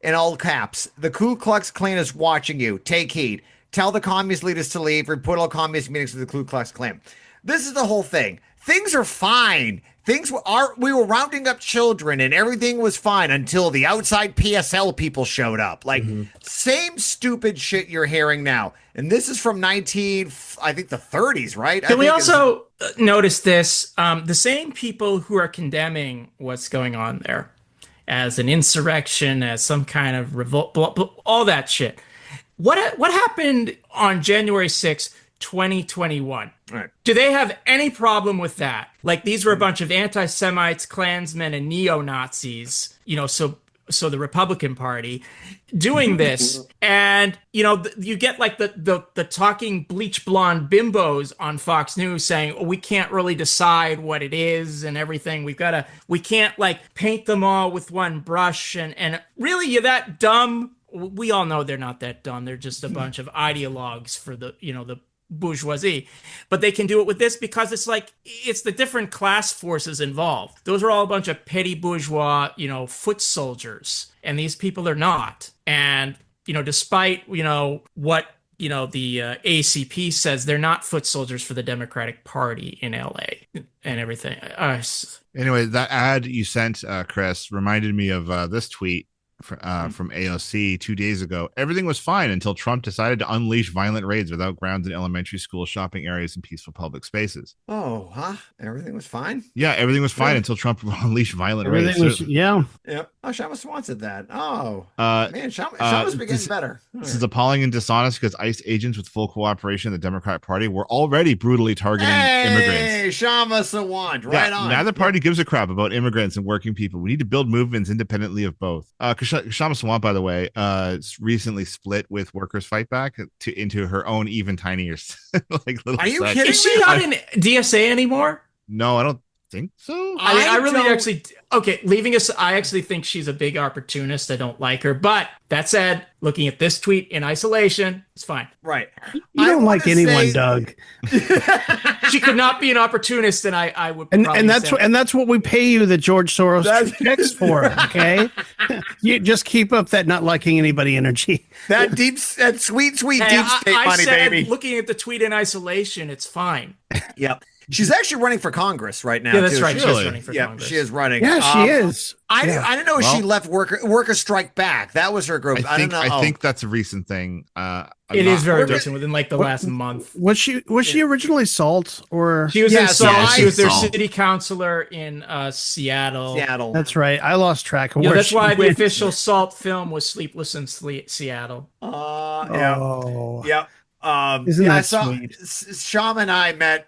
In all caps, the Ku Klux Klan is watching you. Take heed. Tell the communist leaders to leave. Report all communist meetings to the Ku Klux Klan. This is the whole thing. Things are fine. We were rounding up children and everything was fine until the outside PSL people showed up. Like, same stupid shit you're hearing now. And this is from I think the 30s, right? Can we also notice this? The same people who are condemning what's going on there as an insurrection, as some kind of revolt, all that shit. What happened on January 6th, 2021? Right. Do they have any problem with that? Like, these were a bunch of anti-Semites, Klansmen, and neo-Nazis, so the Republican Party doing this. And, you get like the talking bleach blonde bimbos on Fox News saying, we can't really decide what it is and everything. We can't like paint them all with one brush. And really, you're that dumb? We all know they're not that dumb. They're just a bunch of ideologues for the bourgeoisie. But they can do it with this because it's the different class forces involved. Those are all a bunch of petty bourgeois, foot soldiers. And these people are not. And, despite, what, the ACP says, they're not foot soldiers for the Democratic Party in LA and everything. Anyway, that ad you sent, Chris, reminded me of this tweet from AOC 2 days ago. Everything was fine until Trump decided to unleash violent raids without grounds in elementary school, shopping areas, and peaceful public spaces. Oh, huh? Everything was fine? Yeah, everything was fine until Trump unleashed violent raids. Yep. Oh, Shama Swan said that. Oh, man, Shama's been getting better. This is appalling and dishonest because ICE agents with full cooperation of the Democratic Party were already brutally targeting immigrants. Hey, Shama Swan, right on. Neither party gives a crap about immigrants and working people. We need to build movements independently of both. Shama Swan, by the way, recently split with Workers Fight Back into her own even tinier little. Are you kidding me? Is she not in DSA anymore? No, I don't think so. I really actually leaving us, I actually think she's a big opportunist. I don't like her. But that said, looking at this tweet in isolation, it's fine. Right. You don't like anyone, Doug. She could not be an opportunist, and I would. And that's what we pay you the George Soros checks for. Okay, you just keep up that not liking anybody energy. That sweet deep state money, said, baby. Looking at the tweet in isolation, it's fine. Yep. She's actually running for Congress right now. Yeah, that's too. right. She's She's running for Congress. she is running. Yeah, she is. I didn't know she left Worker Strike Back. That was her group. I don't know. I think that's a recent thing. It is very recent, within like the last month. Was she originally SALT or she was in SALT? She was their SALT. city councilor in Seattle. That's right. I lost track of Yeah, where that's she why the went. official SALT film was Sleepless in Seattle. Yeah. Isn't that I saw sweet? Sham and I met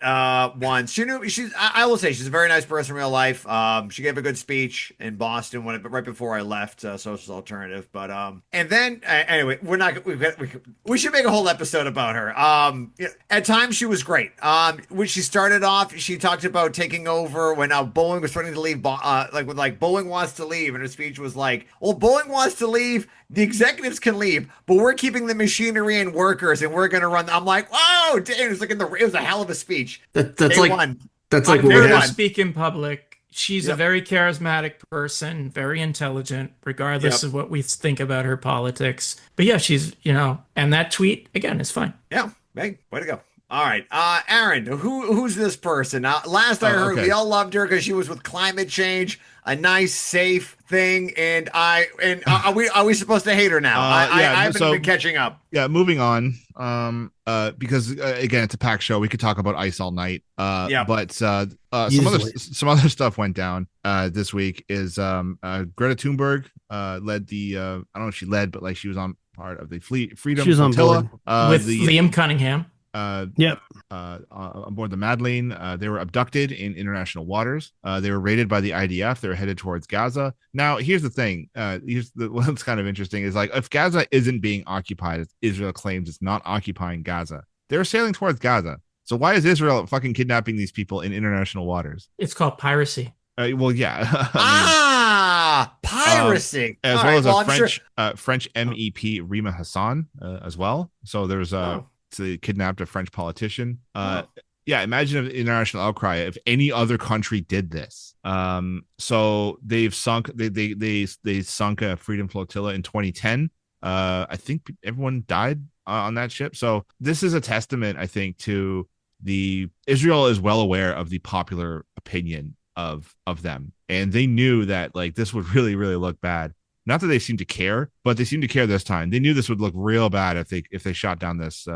once. I will say she's a very nice person in real life. She gave a good speech in Boston right before I left Social Alternative. But and then anyway, we should make a whole episode about her. At times she was great. When she started off, she talked about taking over when Boeing was threatening to leave. Like Boeing wants to leave, and her speech was like, "Well, Boeing wants to leave. The executives can leave, but we're keeping the machinery and workers, and we're going to run." I'm like, "Whoa, damn!" It was like it was a hell of a speech. That's like I never speak in public. She's a very charismatic person, very intelligent, regardless of what we think about her politics. But yeah, she's and that tweet again is fine. Yeah, hey, way to go. All right, Aaron, who's this person? Last I heard, we all loved her because she was with climate change, a nice, safe thing. And are we supposed to hate her now? I haven't been catching up. Yeah, moving on. Because again, it's a packed show. We could talk about ICE all night. But some other stuff went down this week. Is Greta Thunberg led the I don't know if she led, but like she was on part of the Freedom Flotilla with Liam Cunningham. On board the Madleen. They were abducted in international waters. They were raided by the IDF. They were headed towards Gaza. Now, here's the thing. What's kind of interesting is like if Gaza isn't being occupied, as Israel claims it's not occupying Gaza, they're sailing towards Gaza. So why is Israel fucking kidnapping these people in international waters? It's called piracy. Well, yeah. Piracy. As well as a French MEP, Rima Hassan, as well. So there's they kidnapped a French politician. Imagine an international outcry if any other country did this. So they've sunk they sunk a Freedom Flotilla in 2010. I think everyone died on that ship. So this is a testament, I think, to Israel is well aware of the popular opinion of them, and they knew that like this would really, really look bad. Not that they seem to care, but they seem to care this time. They knew this would look real bad if they shot down this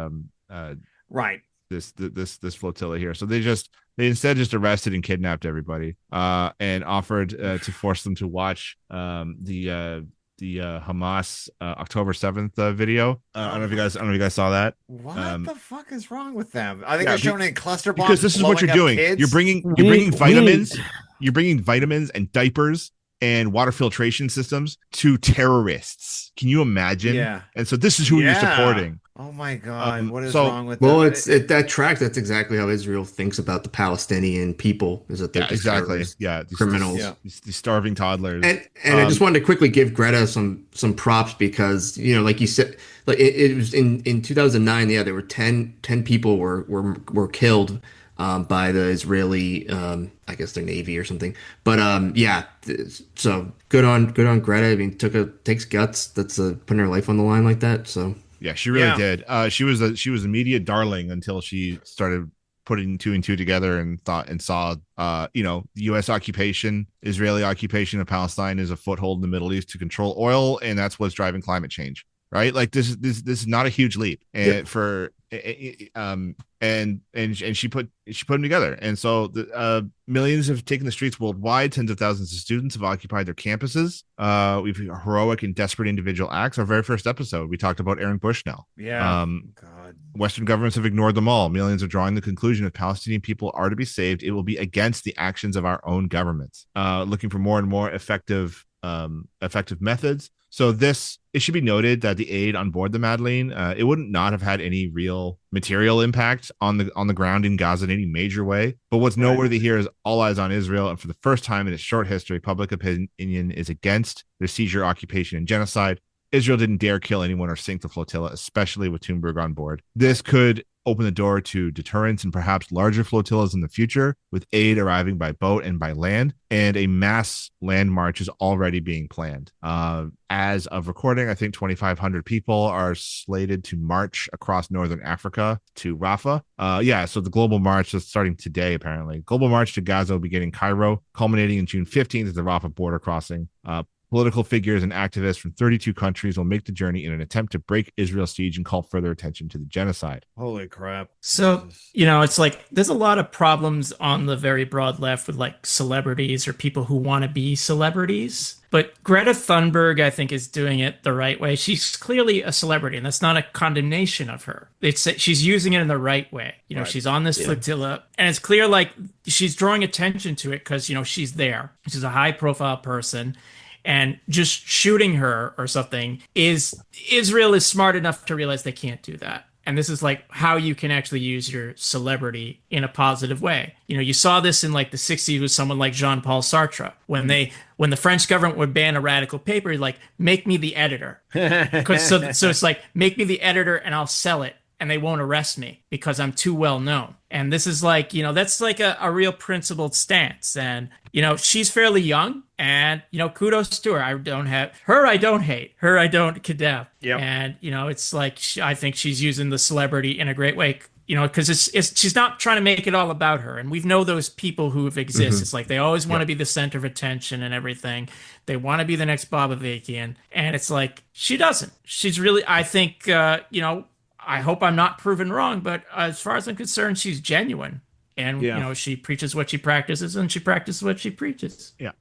this flotilla here. So they instead just arrested and kidnapped everybody and offered to force them to watch the Hamas October 7th video. I don't know if you guys saw that. What the fuck is wrong with them? I think they're showing in cluster bombs because this is what you're doing. Kids. You're bringing vitamins. You're bringing vitamins and diapers and water filtration systems to terrorists. Can you imagine? Yeah. And so this is who you're supporting. Oh my God. What is wrong with that? Well, that tracks. That's exactly how Israel thinks about the Palestinian people. Is that they're exactly. Yeah. Criminals. These starving toddlers. And I just wanted to quickly give Greta some props because, like you said, like it was in 2009. Yeah, there were 10 people were killed by the Israeli, I guess their Navy or something. But so good on Greta. I mean, takes guts. That's putting her life on the line like that. So yeah, she really did. She was a media darling until she started putting two and two together and saw U.S. occupation, Israeli occupation of Palestine is a foothold in the Middle East to control oil, and that's what's driving climate change. Right, like this is not a huge leap, and and she put them together, and so millions have taken the streets worldwide. Tens of thousands of students have occupied their campuses. We've heroic and desperate individual acts. Our very first episode, we talked about Aaron Bushnell. Yeah. God. Western governments have ignored them all. Millions are drawing the conclusion if Palestinian people are to be saved, it will be against the actions of our own governments. Looking for more and more effective methods. So it should be noted that the aid on board the Madleen, it wouldn't not have had any real material impact on the ground in Gaza in any major way. But what's noteworthy here is all eyes on Israel, and for the first time in its short history, public opinion is against their seizure, occupation, and genocide. Israel didn't dare kill anyone or sink the flotilla, especially with Thunberg on board. This could open the door to deterrence and perhaps larger flotillas in the future, with aid arriving by boat and by land. And a mass land march is already being planned. As of recording, I think 2,500 people are slated to march across northern Africa to Rafah. So the global march is starting today, apparently. Global march to Gaza will begin in Cairo, culminating in June 15th at the Rafah border crossing. Political figures and activists from 32 countries will make the journey in an attempt to break Israel's siege and call further attention to the genocide. Holy crap. So, it's like there's a lot of problems on the very broad left with like celebrities or people who want to be celebrities. But Greta Thunberg, I think, is doing it the right way. She's clearly a celebrity, and that's not a condemnation of her. She's using it in the right way. Right. She's on this flotilla, and it's clear like she's drawing attention to it because, she's there. She's a high-profile person. And just shooting her or something Israel is smart enough to realize they can't do that. And this is like how you can actually use your celebrity in a positive way. You saw this in like the 60s with someone like Jean-Paul Sartre. When the French government would ban a radical paper, like, make me the editor. So it's like, make me the editor and I'll sell it. And they won't arrest me because I'm too well known. And this is like, that's like a real principled stance. And, she's fairly young and, kudos to her. I don't hate. Her, I don't condemn. Yep. And, it's like, I think she's using the celebrity in a great way, because she's not trying to make it all about her. And we know those people who exist. Mm-hmm. It's like, they always want to be the center of attention and everything. They want to be the next Bob Avakian. And it's like, she doesn't. She's really, I think, I hope I'm not proven wrong, but as far as I'm concerned, she's genuine. And, she preaches what she practices and she practices what she preaches. Yeah.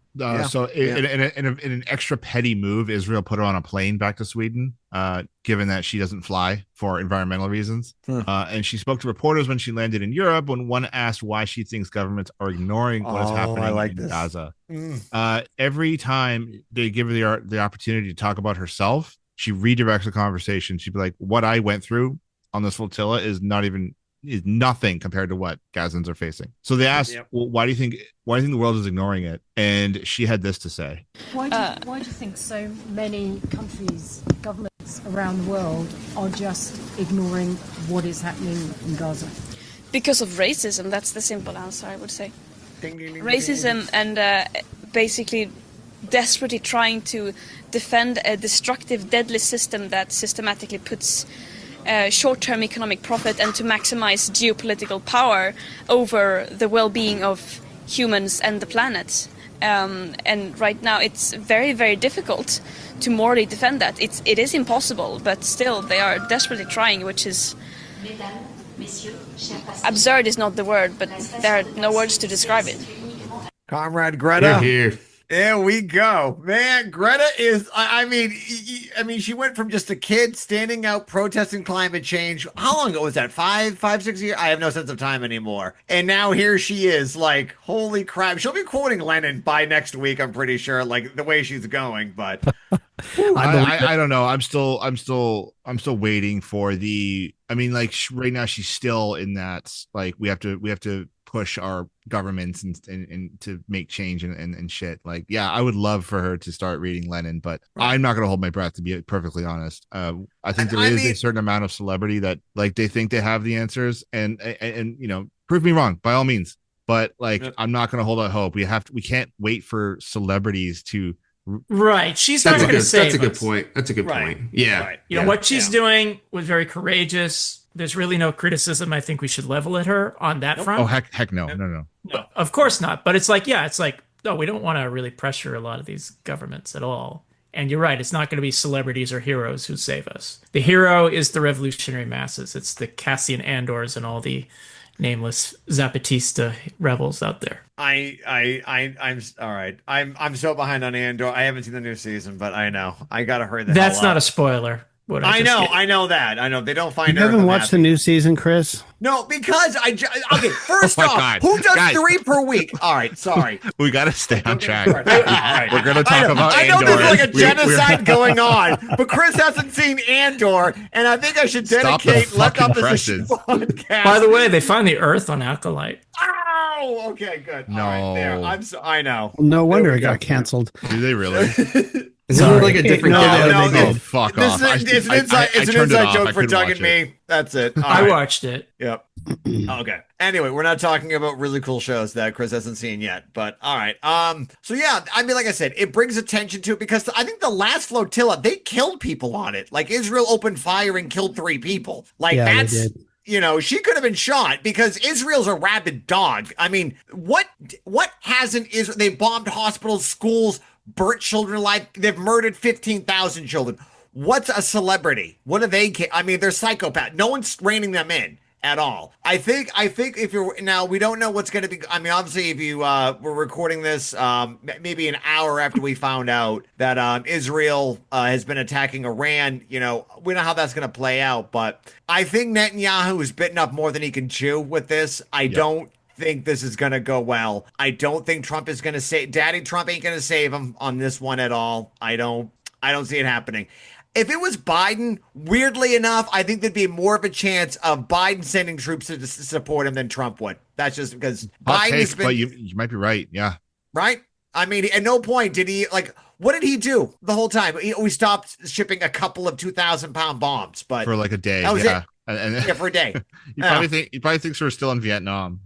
So in an extra petty move, Israel put her on a plane back to Sweden, given that she doesn't fly for environmental reasons. And she spoke to reporters when she landed in Europe when one asked why she thinks governments are ignoring what is happening in Gaza. Every time they give her the opportunity to talk about herself, she redirects the conversation. She'd be like, what I went through on this flotilla is nothing compared to what Gazans are facing. So they asked, well, why do you think the world is ignoring it? And she had this to say. Why do you think so many countries, governments around the world are just ignoring what is happening in Gaza? Because of racism. That's the simple answer, I would say. Ding, ding, ding, racism and basically desperately trying to defend a destructive, deadly system that systematically puts short-term economic profit and to maximize geopolitical power over the well-being of humans and the planet. And right now it's very, very difficult to morally defend that. It is impossible, but still they are desperately trying, which is... absurd is not the word, but there are no words to describe it. Comrade Greta. Here. There we go, man. Greta is, I mean, she went from just a kid standing out protesting climate change. How long ago was that? 6 years? I have no sense of time anymore. And now here she is, like, holy crap. She'll be quoting Lenin by next week, I'm pretty sure, like the way she's going, but I don't know. I'm still waiting for like right now she's still in that, like, we have to push our governments and to make change and shit. Like, yeah, I would love for her to start reading Lenin, but I'm not going to hold my breath, to be perfectly honest. I think there is a certain amount of celebrity that, like, they think they have the answers and prove me wrong by all means, but like, I'm not going to hold out hope. We can't wait for celebrities to. Right. She's not going to say that's a good point. That's a good point. Yeah. Right. What she's doing was very courageous. There's really no criticism I think we should level at her on that front. Oh, heck no. No. Of course not. But it's like, no, we don't want to really pressure a lot of these governments at all. And you're right. It's not going to be celebrities or heroes who save us. The hero is the revolutionary masses. It's the Cassian Andors and all the nameless Zapatista rebels out there. I'm all right. I'm so behind on Andor. I haven't seen the new season, but I know I gotta hurry the That's hell not up. a spoiler. I know that. I know they don't find. You haven't watched the new season, Chris? No, because okay. First off, God. who does Guys. 3 per week? All right, sorry. We got to stay on track. All right. We're going to talk about I know Andor. there's like a genocide going on, but Chris hasn't seen Andor, and I think I should dedicate Left Opposition podcast. By the way, they find the Earth on Acolyte. Oh, okay, good. No. All right, there. I know. No wonder it got canceled. Do they really? Is this like a different guy? No, they did. Fuck off. It's an inside joke for Doug and me. That's it. I watched it. Yep. Okay. Anyway, we're not talking about really cool shows that Chris hasn't seen yet, but all right. So yeah, I mean, like I said, it brings attention to it because I think the last flotilla, they killed people on it. Like Israel opened fire and killed 3 people. Like that's, you know, she could have been shot because Israel's a rabid dog. I mean, what hasn't Israel? They bombed hospitals, schools, burnt children alive. They've murdered 15,000 children. What's a celebrity? What do they care? I mean, they're psychopaths. No one's reining them in at all. I think if you're now, we don't know what's going to be. I mean, obviously, if you we're recording this maybe an hour after we found out that Israel has been attacking Iran, you know, we know how that's going to play out. But I think Netanyahu is bitten off more than he can chew with this. I don't think this is going to go well. I don't think Trump is going to save Daddy Trump ain't going to save him on this one at all. I don't see it happening. If it was Biden, weirdly enough, I think there'd be more of a chance of Biden sending troops to support him than Trump would. That's just because Biden has been. But you might be right. Yeah. Right. I mean, at no point did he what did he do the whole time? We stopped shipping a couple of 2,000-pound bombs, but for like a day. That was it. Yeah, for a day. He probably thinks we're still in Vietnam.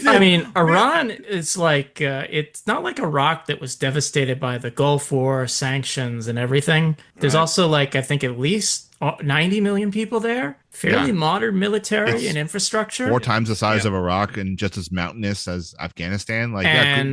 I mean, Iran is like it's not like Iraq that was devastated by the Gulf War, sanctions, and everything. There's also like I think at least 90 million people there. Fairly modern military and infrastructure. 4 times the size of Iraq and just as mountainous as Afghanistan. Like,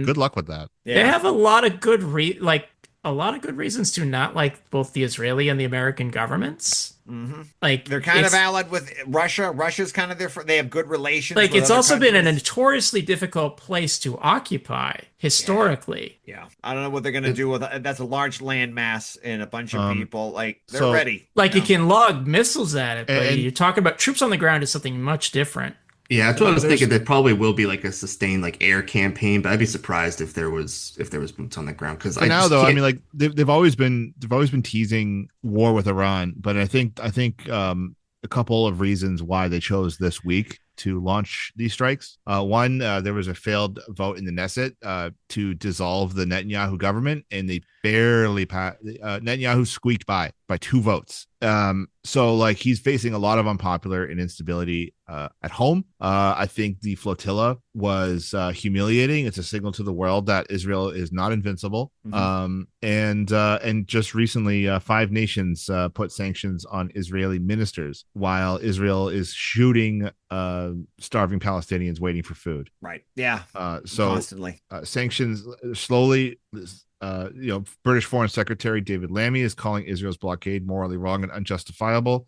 good luck with that. They have a lot of good reasons to not like both the Israeli and the American governments. Mm-hmm. Like they're kind of allied with Russia. Russia's kind of they have good relations. Like with it's also countries. been a notoriously difficult place to occupy historically. Yeah. I don't know what they're going to do with that's a large land mass and a bunch of people. Like they're ready. Like you can log missiles at it, but you're talking about troops on the ground is something much different. Yeah, that's what I was thinking. There probably will be like a sustained like air campaign, but I'd be surprised if there was boots on the ground. Because now though, I mean, like they've always been teasing war with Iran, but I think a couple of reasons why they chose this week to launch these strikes. One, there was a failed vote in the Knesset to dissolve the Netanyahu government, and they barely passed. Netanyahu squeaked by 2 votes. So like he's facing a lot of unpopular and instability at home. I think the flotilla was humiliating. It's a signal to the world that Israel is not invincible. Mm-hmm. And just recently, 5 nations put sanctions on Israeli ministers while Israel is shooting starving Palestinians waiting for food. Right. Yeah. So constantly sanctions slowly. British Foreign Secretary David Lammy is calling Israel's blockade morally wrong and unjustifiable.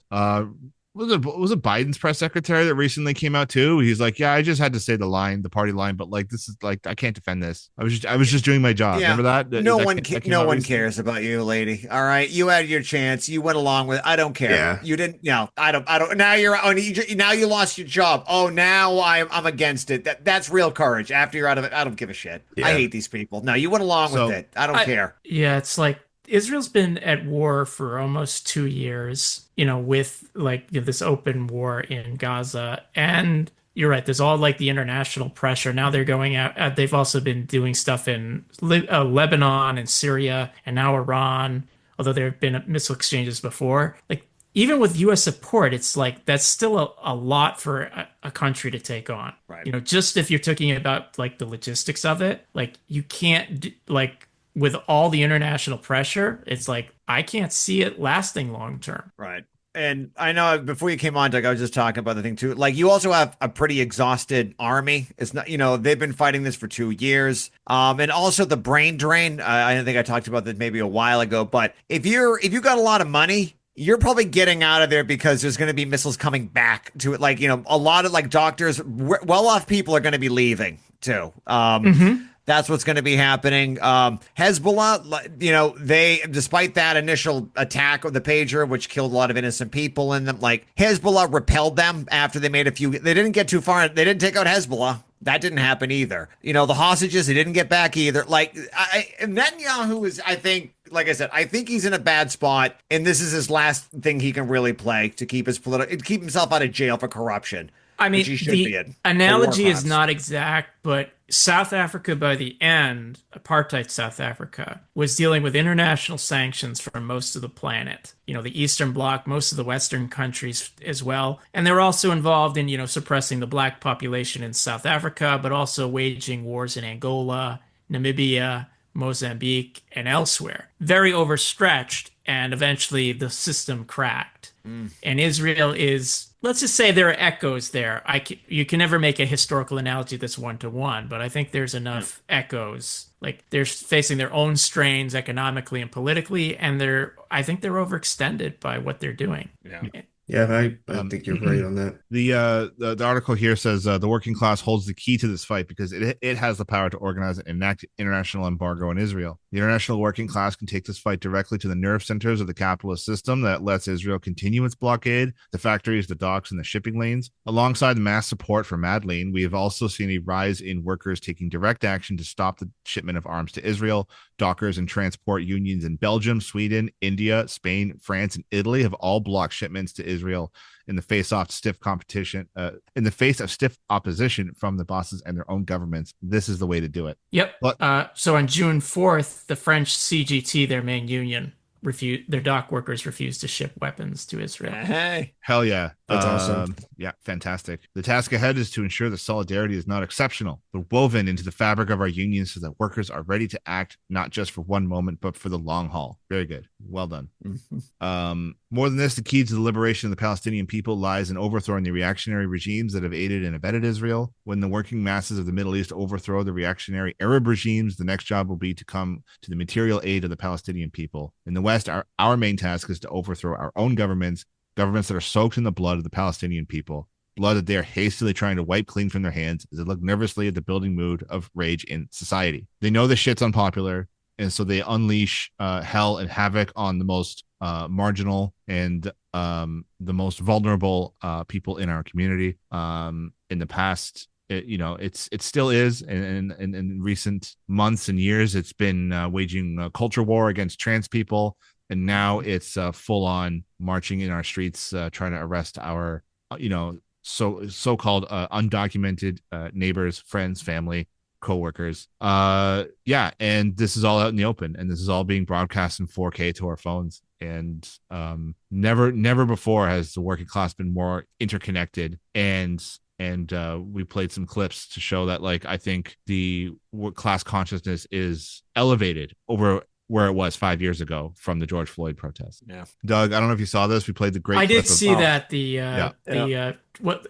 Was it Biden's press secretary that recently came out too? He's like, yeah, I just had to say the party line, but like this is like I can't defend this. I was just doing my job. Yeah. Remember that? No one cares about you, lady. All right, you had your chance. You went along with it. I don't care. Yeah. You didn't. No, I don't. Now you're on. Now you lost your job. Oh, now I'm against it. That's real courage. After you're out of it, I don't give a shit. Yeah. I hate these people. No, you went along with it. I don't care. Yeah, it's like Israel's been at war for almost 2 years, with like this open war in Gaza. And you're right, there's all like the international pressure. Now they're going out. They've also been doing stuff in Lebanon and Syria and now Iran, although there have been missile exchanges before. Like even with U.S. support, it's like that's still a lot for a country to take on. Right. Just if you're talking about like the logistics of it, like you can't with all the international pressure, it's like I can't see it lasting long term. Right. And I know before you came on, Doug, I was just talking about the thing too. Like you also have a pretty exhausted army. It's not, they've been fighting this for 2 years. And also the brain drain. I think I talked about that maybe a while ago. But if you got a lot of money, you're probably getting out of there because there's going to be missiles coming back to it. Like, a lot of like doctors, well-off people are going to be leaving too. That's what's going to be happening. Hezbollah, they, despite that initial attack of the pager, which killed a lot of innocent people in them, like Hezbollah repelled them after they made they didn't get too far. They didn't take out Hezbollah. That didn't happen either. The hostages, they didn't get back either. Like Netanyahu is, I think, like I said, I think he's in a bad spot, and this is his last thing he can really play to keep himself out of jail for corruption. I mean, which he should be in. Analogy War is crimes. not exact, but South Africa by the end, apartheid South Africa, was dealing with international sanctions from most of the planet. You know, the Eastern Bloc, most of the Western countries as well. And they were also involved in, you know, suppressing the black population in South Africa, but also waging wars in Angola, Namibia, Mozambique, and elsewhere. Very overstretched, and eventually the system cracked. And Israel is, let's just say there are echoes there. You can never make a historical analogy that's one-to-one, but I think there's enough echoes. Like, they're facing their own strains economically and politically, and I think they're overextended by what they're doing. Yeah, I think you're right on that. The article here says the working class holds the key to this fight because it has the power to organize and enact international embargo on Israel. The international working class can take this fight directly to the nerve centers of the capitalist system that lets Israel continue its blockade, the factories, the docks, and the shipping lanes. Alongside mass support for Madleen, we have also seen a rise in workers taking direct action to stop the shipment of arms to Israel. Dockers and transport unions in Belgium, Sweden, India, Spain, France, and Italy have all blocked shipments to Israel in the face of stiff opposition from the bosses and their own governments. This is the way to do it. Yep. So on June 4th, the French CGT, their main union, their dock workers refused to ship weapons to Israel. Hey, hell yeah. That's awesome. Yeah, fantastic. The task ahead is to ensure that solidarity is not exceptional, but woven into the fabric of our unions so that workers are ready to act not just for one moment, but for the long haul. Very good. Well done. More than this, the key to the liberation of the Palestinian people lies in overthrowing the reactionary regimes that have aided and abetted Israel. When the working masses of the Middle East overthrow the reactionary Arab regimes, the next job will be to come to the material aid of the Palestinian people. In the West, our main task is to overthrow our own governments that are soaked in the blood of the Palestinian people, blood that they are hastily trying to wipe clean from their hands as they look nervously at the building mood of rage in society. They know this shit's unpopular, and so they unleash hell and havoc on the most marginal and the most vulnerable people in our community. In the past, it still is, and in recent months and years, it's been waging a culture war against trans people. And now it's full on marching in our streets, trying to arrest our, so-called undocumented neighbors, friends, family, coworkers. And this is all out in the open, and this is all being broadcast in 4K to our phones. And never before has the working class been more interconnected. And we played some clips to show that, like, I think the class consciousness is elevated over where it was 5 years ago from the George Floyd protest. Yeah. Doug, I don't know if you saw this. We played the great I clip did see that. What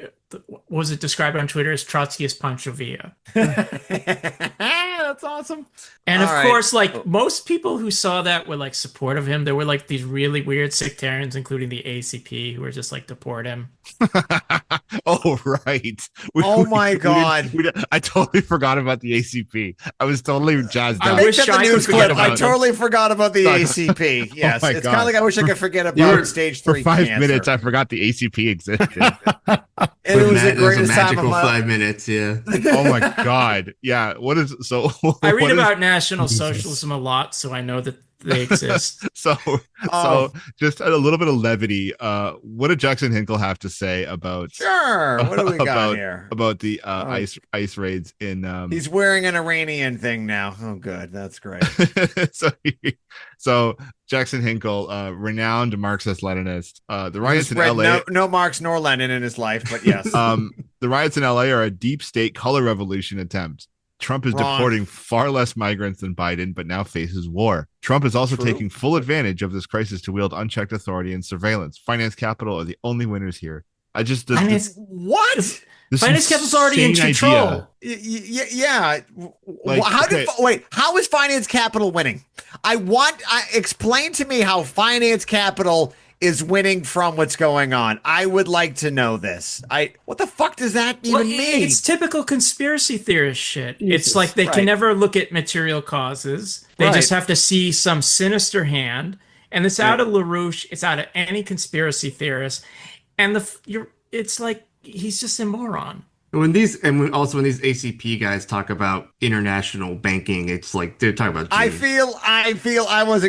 was it described on Twitter as Trotskyist Pancho Villa? That's awesome. And of course, like, most people who saw that were like support of him. There were like these really weird sectarians, including the ACP, who were just like, deport him. Oh, right. My God. I totally forgot about the ACP. I was totally jazzed up. I totally forgot about the ACP. Yes. It's kind of like I wish I could forget about stage 3 for 5 cancer. minutes, I forgot the ACP existed. It was the greatest magical time of my 5 minutes. Yeah. Oh my God. Yeah. What is so? I read about National Socialism a lot, so I know that they exist. So just a little bit of levity. What did Jackson Hinkle have to say about? Sure. What do we got here about the ice raids in? He's wearing an Iranian thing now. Oh, good. That's great. So Jackson Hinkle, renowned Marxist-Leninist. The riots in LA. No Marx nor Lenin in his life, but yes. The riots in LA are a deep state color revolution attempt. Trump is deporting far less migrants than Biden, but now faces war. Trump is also taking full advantage of this crisis to wield unchecked authority and surveillance. Finance capital are the only winners here. What? Finance capital's already in control. Yeah. How is finance capital winning? Explain to me how finance capital is winning from what's going on. I would like to know this. What the fuck does that even mean? It's typical conspiracy theorist shit. It's like they can never look at material causes. They just have to see some sinister hand, and it's out of LaRouche. It's out of any conspiracy theorist, and it's like he's just a moron. When these ACP guys talk about international banking, it's like they're talking about. I was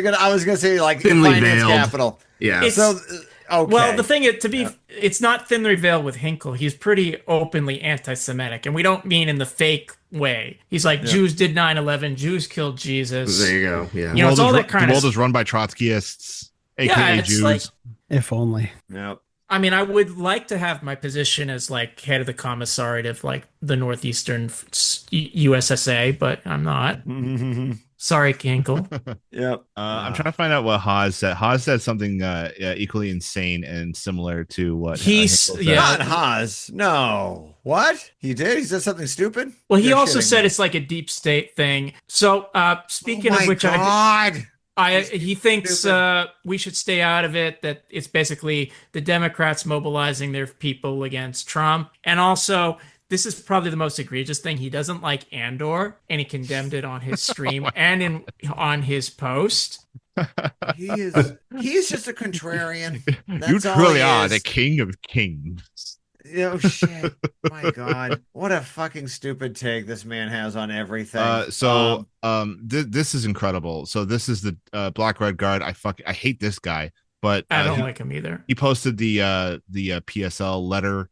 gonna say like thinly finance veiled capital. Yeah. Okay. Well, the thing is, it's not thinly veiled with Hinkle. He's pretty openly anti-Semitic, and we don't mean in the fake way. He's like, Jews did 9/11, Jews killed Jesus. There you go. Yeah. You know, it's all that kind of. The world is run by Trotskyists, aka Jews. Like, if only. Yep. I mean, I would like to have my position as like head of the commissariat of like the northeastern USSA, but I'm not. Sorry, Hinkle. Yep. I'm trying to find out what Haas said. Haas said something equally insane and similar to what Not Haas. No. What? He did? He said something stupid? Well, he also said it's like a deep state thing. So, speaking of which, he thinks we should stay out of it, that it's basically the Democrats mobilizing their people against Trump. And also, this is probably the most egregious thing. He doesn't like Andor, and he condemned it on his stream and on his post. He's just a contrarian. You truly are the king of kings. Oh shit! My God, what a fucking stupid take this man has on everything. This is incredible. So this is the Black Red Guard. I hate this guy, but I don't like him either. He posted the PSL letter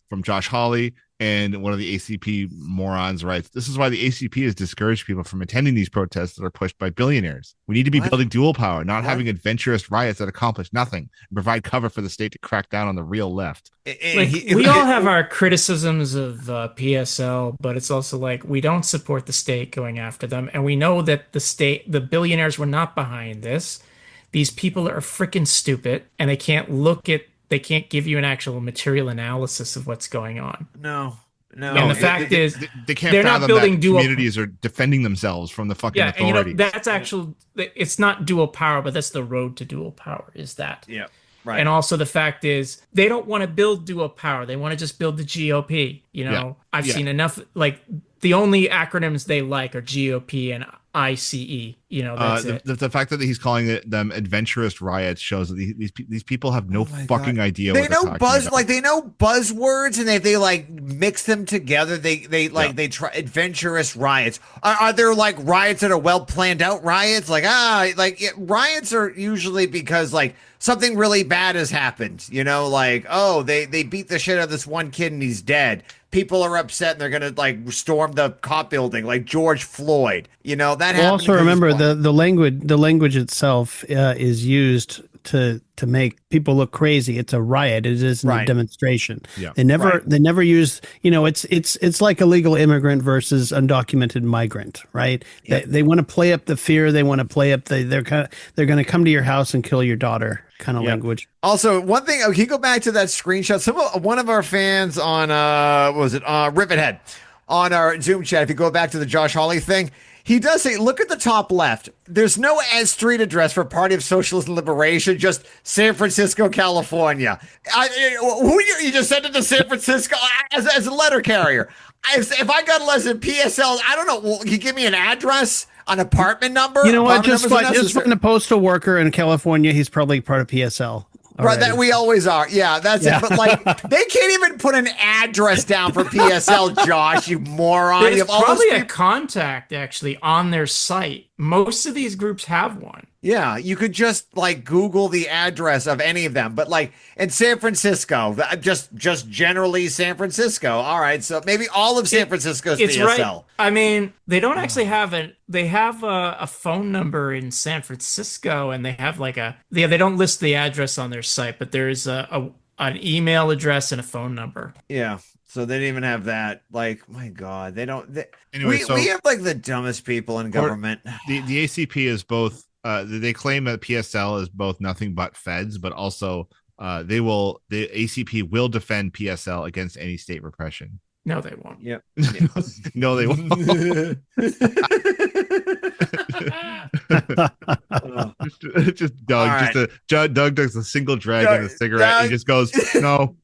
from Josh Hawley, and one of the ACP morons writes, "This is why the ACP has discouraged people from attending these protests that are pushed by billionaires. We need to be building dual power, not having adventurous riots that accomplish nothing and provide cover for the state to crack down on the real left." We all have our criticisms of PSL, but it's also like we don't support the state going after them, and we know that the billionaires were not behind this. These people are freaking stupid, and they can't give you an actual material analysis of what's going on. No. And the fact is, they can't they're fathom not building that communities are defending themselves from the fucking authorities. And that's actual. It's not dual power, but that's the road to dual power. Is that? Yeah. Right. And also the fact is, they don't want to build dual power. They want to just build the GOP. I've seen enough. Like the only acronyms they like are GOP and ICE. That's it. The fact that he's calling them adventurous riots shows that these people have no fucking idea. They what know they're talking about. they know buzzwords, and they like mix them together. They try adventurous riots. Are there like riots that are well planned out riots? Riots are usually because like something really bad has happened. They beat the shit out of this one kid and he's dead. People are upset and they're gonna like storm the cop building, like George Floyd. That happened. Also remember the language itself is used to make people look crazy. It's a riot. It isn't a demonstration. Yeah. They never use, it's like illegal immigrant versus undocumented migrant, right? Yeah. They want to play up the fear. They want to play up they're going to come to your house and kill your daughter kind of language. Also, one thing, can you go back to that screenshot? One of our fans on Rivethead on our Zoom chat, if you go back to the Josh Hawley thing, he does say, look at the top left. There's no street address for Party of Socialist Liberation, just San Francisco, California. You just sent it to San Francisco as a letter carrier. If I got less than PSL, I don't know. Well, can you give me an address, an apartment number? You know what? Just find a postal worker in California. He's probably part of PSL. Right, that we always are. Yeah, that's it. But like, they can't even put an address down for PSL, Josh, you moron. There's probably a contact actually on their site. Most of these groups have one. Yeah, you could just like Google the address of any of them. But like in San Francisco, just generally San Francisco. All right, so maybe all of San Francisco's PSL. Right. I mean, they don't actually have they have a phone number in San Francisco, and they have like they don't list the address on their site, but there's an email address and a phone number. Yeah. So they didn't even have that. Like, my God, they don't. Anyway, we have like the dumbest people in government. The ACP is both. They claim that PSL is both nothing but feds, but also the ACP will defend PSL against any state repression. No, they won't. Yep. No, they won't. Just Doug. Right. Doug does a single drag on a cigarette. He just goes, no.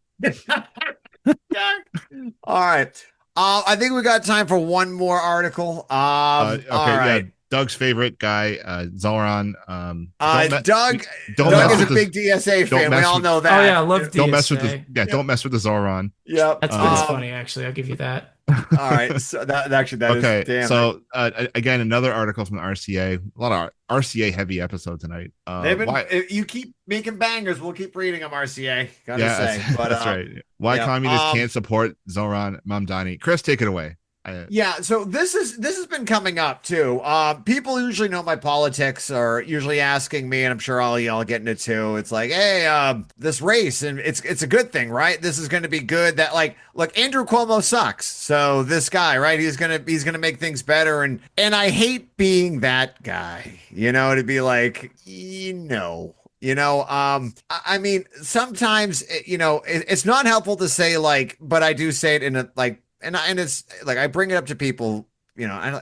All right. I think we got time for one more article. Okay. All right. Yeah. Doug's favorite guy, Zohran. Doug is a big DSA fan. We all know that. Oh yeah, I love DSA. Don't mess with the Zohran. Yep. That's funny, actually. I'll give you that. All right. So that Okay, is damn. so again, another article from the RCA. A lot of RCA heavy episode tonight. They've been. Why? If you keep making bangers, we'll keep reading them. RCA. Gotta Yeah, say, but that's right. Why yeah, communists can't support Zohran Mamdani. Chris, take it away. Yeah, so this has been coming up too. People usually know my politics are usually asking me, and I'm sure I'll get into too. It's like, hey, this race, and it's a good thing, right? This is going to be good. That like, look, Andrew Cuomo sucks. So this guy, right? He's gonna make things better, and I hate being that guy. To be like, I mean, sometimes it's not helpful to say like, but I do say it in a like. And it's like I bring it up to people, I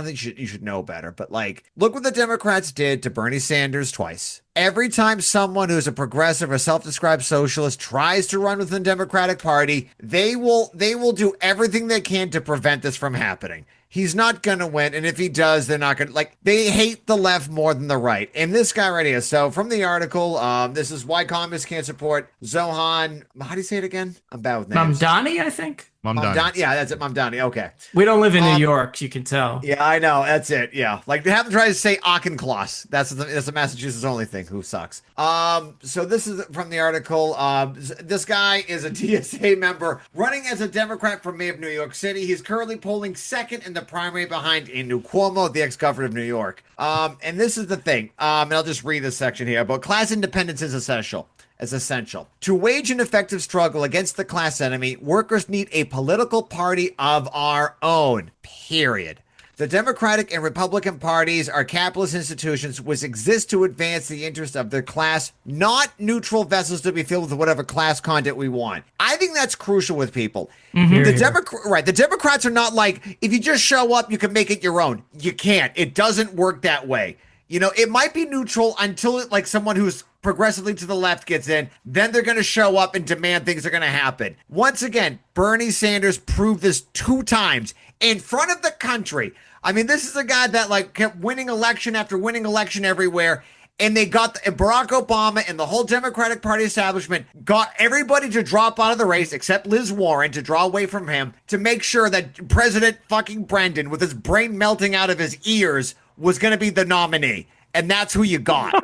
think you should know better, but like, look what the Democrats did to Bernie Sanders twice. Every time someone who's a progressive or self-described socialist tries to run within the Democratic Party, they will do everything they can to prevent this from happening. He's not going to win. And if he does, they're not going to they hate the left more than the right. And this guy right here. So from the article, this is why communists can't support Zohran. How do you say it again? I'm bad with names. Mamdani, I think. Mamdani. Yeah, that's it. Mamdani. Okay. We don't live in New York, you can tell. Yeah, I know. That's it. Yeah. Like they haven't tried to say Auchincloss. That's a Massachusetts only thing. Who sucks? So this is from the article. This guy is a DSA member running as a Democrat for mayor of New York City. He's currently polling second in the primary behind Andrew Cuomo, the ex-governor of New York. And this is the thing. And I'll just read this section here. But class independence is essential. To wage an effective struggle against the class enemy, workers need a political party of our own, period. The Democratic and Republican parties are capitalist institutions which exist to advance the interests of their class, not neutral vessels to be filled with whatever class content we want. I think that's crucial with people. Mm-hmm. The Democrats are not like, if you just show up, you can make it your own. You can't. It doesn't work that way. It might be neutral until someone who's progressively to the left gets in, then they're going to show up and demand things are going to happen. Once again, Bernie Sanders proved this 2 times in front of the country. I mean, this is a guy that kept winning election after winning election everywhere. And they got Barack Obama and the whole Democratic Party establishment got everybody to drop out of the race except Liz Warren to draw away from him to make sure that President fucking Brendan, with his brain melting out of his ears, was going to be the nominee. And that's who you got.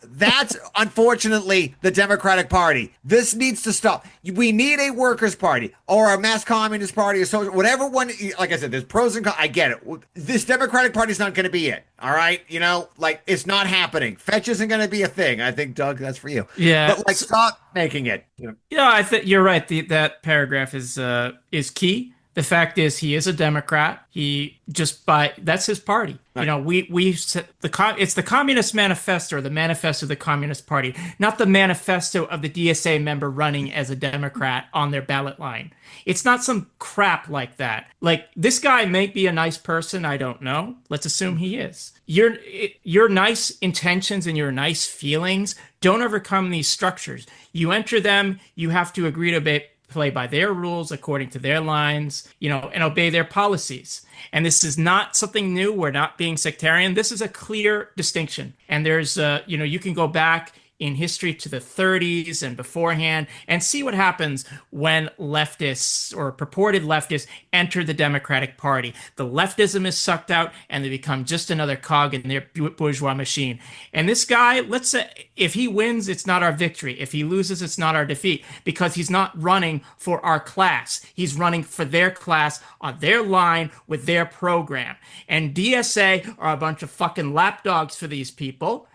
That's unfortunately the Democratic Party. This needs to stop. We need a workers' party or a mass communist party or so, whatever one. Like I said, there's pros and cons. I get it. This Democratic Party is not going to be it. All right. It's not happening. Fetch isn't going to be a thing. I think, Doug, that's for you. Yeah. But stop making it. I think you're right. That paragraph is key. The fact is, he is a Democrat. That's his party. Right. It's the Communist Manifesto, or the Manifesto of the Communist Party, not the manifesto of the DSA member running as a Democrat on their ballot line. It's not some crap like that. This guy may be a nice person. I don't know. Let's assume he is. Your nice intentions and your nice feelings don't overcome these structures. You enter them. You have to agree to play by their rules according to their lines, and obey their policies. And this is not something new. We're not being sectarian. This is a clear distinction. And there's, you can go back in history to the 30s and beforehand and see what happens when leftists or purported leftists enter the Democratic Party. The leftism is sucked out and they become just another cog in their bourgeois machine. And this guy, let's say, if he wins, it's not our victory. If he loses, it's not our defeat, because he's not running for our class. He's running for their class on their line with their program. And DSA are a bunch of fucking lapdogs for these people.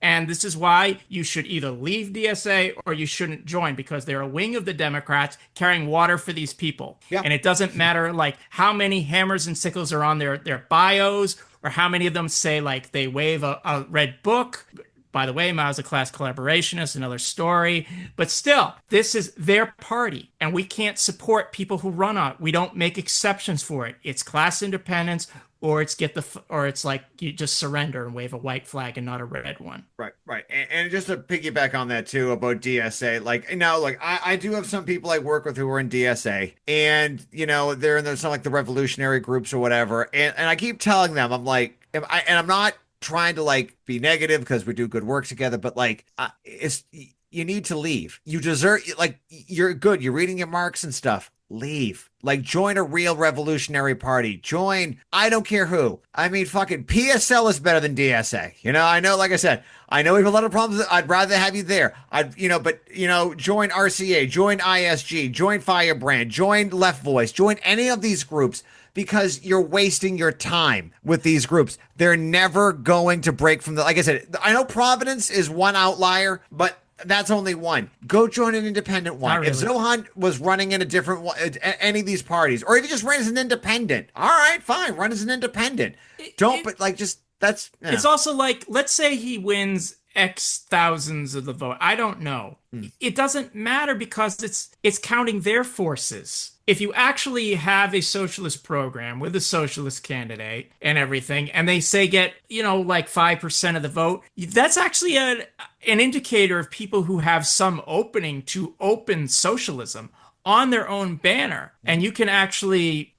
And this is why you should either leave DSA or you shouldn't join, because they're a wing of the Democrats carrying water for these people. Yeah. And it doesn't matter how many hammers and sickles are on their bios, or how many of them say they wave a red book. By the way, Mao's a class collaborationist, another story. But still, this is their party, and we can't support people who run on it. We don't make exceptions for it. It's class independence, or it's you just surrender and wave a white flag and not a red one. Right. And just to piggyback on that too about DSA, I do have some people I work with who are in DSA, and they're in some the revolutionary groups or whatever, and I keep telling them, I'm I'm not trying to be negative because we do good work together, but you need to leave. You deserve, you're good. You're reading your Marx and stuff. leave. Like, join a real revolutionary party. Join, I don't care who. I mean, fucking PSL is better than DSA. You know, I know, like I said, I know we have a lot of problems. I'd rather have you there. Join RCA, join ISG, join Firebrand, join Left Voice, join any of these groups, because you're wasting your time with these groups. They're never going to break from like I said, I know Providence is one outlier, but that's only one. Go join an independent one. Really. If Zohran was running in a different one, any of these parties, or if he just ran as an independent, all right, fine, run as an independent. It's also like, let's say he wins X thousands of the vote. I don't know. It doesn't matter because it's counting their forces. If you actually have a socialist program with a socialist candidate and everything, and they say get, like 5% of the vote, that's actually an indicator of people who have some opening to open socialism on their own banner. And you can actually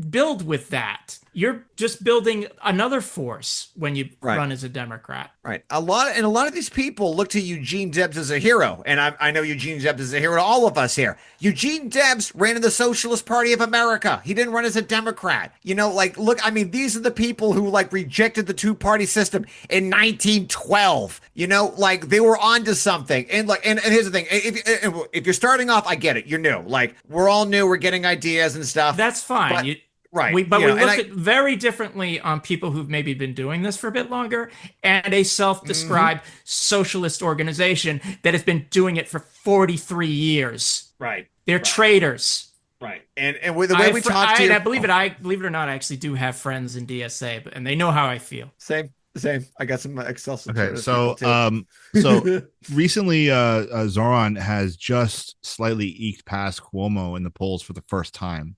build with that. You're just building another force when you run as a Democrat. Right. A lot of these people look to Eugene Debs as a hero. And I know Eugene Debs is a hero to all of us here. Eugene Debs ran in the Socialist Party of America. He didn't run as a Democrat. These are the people who rejected the two-party system in 1912. They were onto something. And here's the thing. If you're starting off, I get it. You're new. We're all new. We're getting ideas and stuff. That's fine. Right. We look at very differently on people who've maybe been doing this for a bit longer and a self-described socialist organization that has been doing it for 43 years. Right. They're traitors. Right. And with the way we talk to you. I believe it or not, I actually do have friends in DSA, and they know how I feel. Same. I got some Excel. Okay, so recently, Zohran has just slightly eked past Cuomo in the polls for the first time.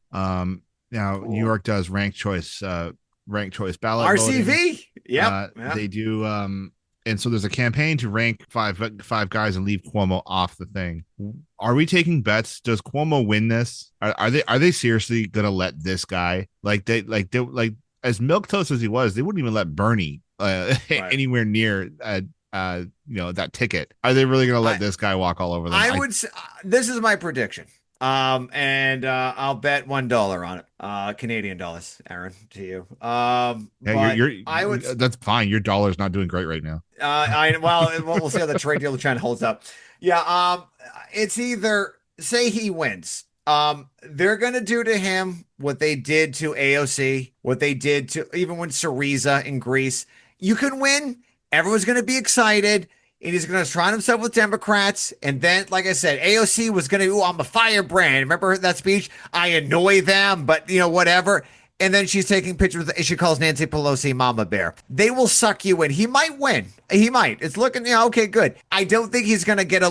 Now, cool. New York does ranked choice ballot RCV. Voting. Yep. They do. And so there's a campaign to rank five guys and leave Cuomo off the thing. Are we taking bets? Does Cuomo win this? Are they seriously gonna let this guy like as milquetoast as he was? They wouldn't even let Bernie anywhere near that ticket. Are they really gonna let this guy walk all over them? I would say this is my prediction. And I'll bet $1 on it. Canadian dollars, Aaron, to you. That's fine. Your dollar's not doing great right now. We'll see how the trade deal China holds up. Yeah. It's either say he wins. They're gonna do to him what they did to AOC, what they did to even when Syriza in Greece. You can win. Everyone's gonna be excited. And he's going to surround himself with Democrats. And then, like I said, AOC was going to, I'm a firebrand. Remember that speech? I annoy them, but, whatever. And then she's taking pictures. She calls Nancy Pelosi Mama Bear. They will suck you in. He might win. He might. It's looking, okay, good. I don't think he's going to get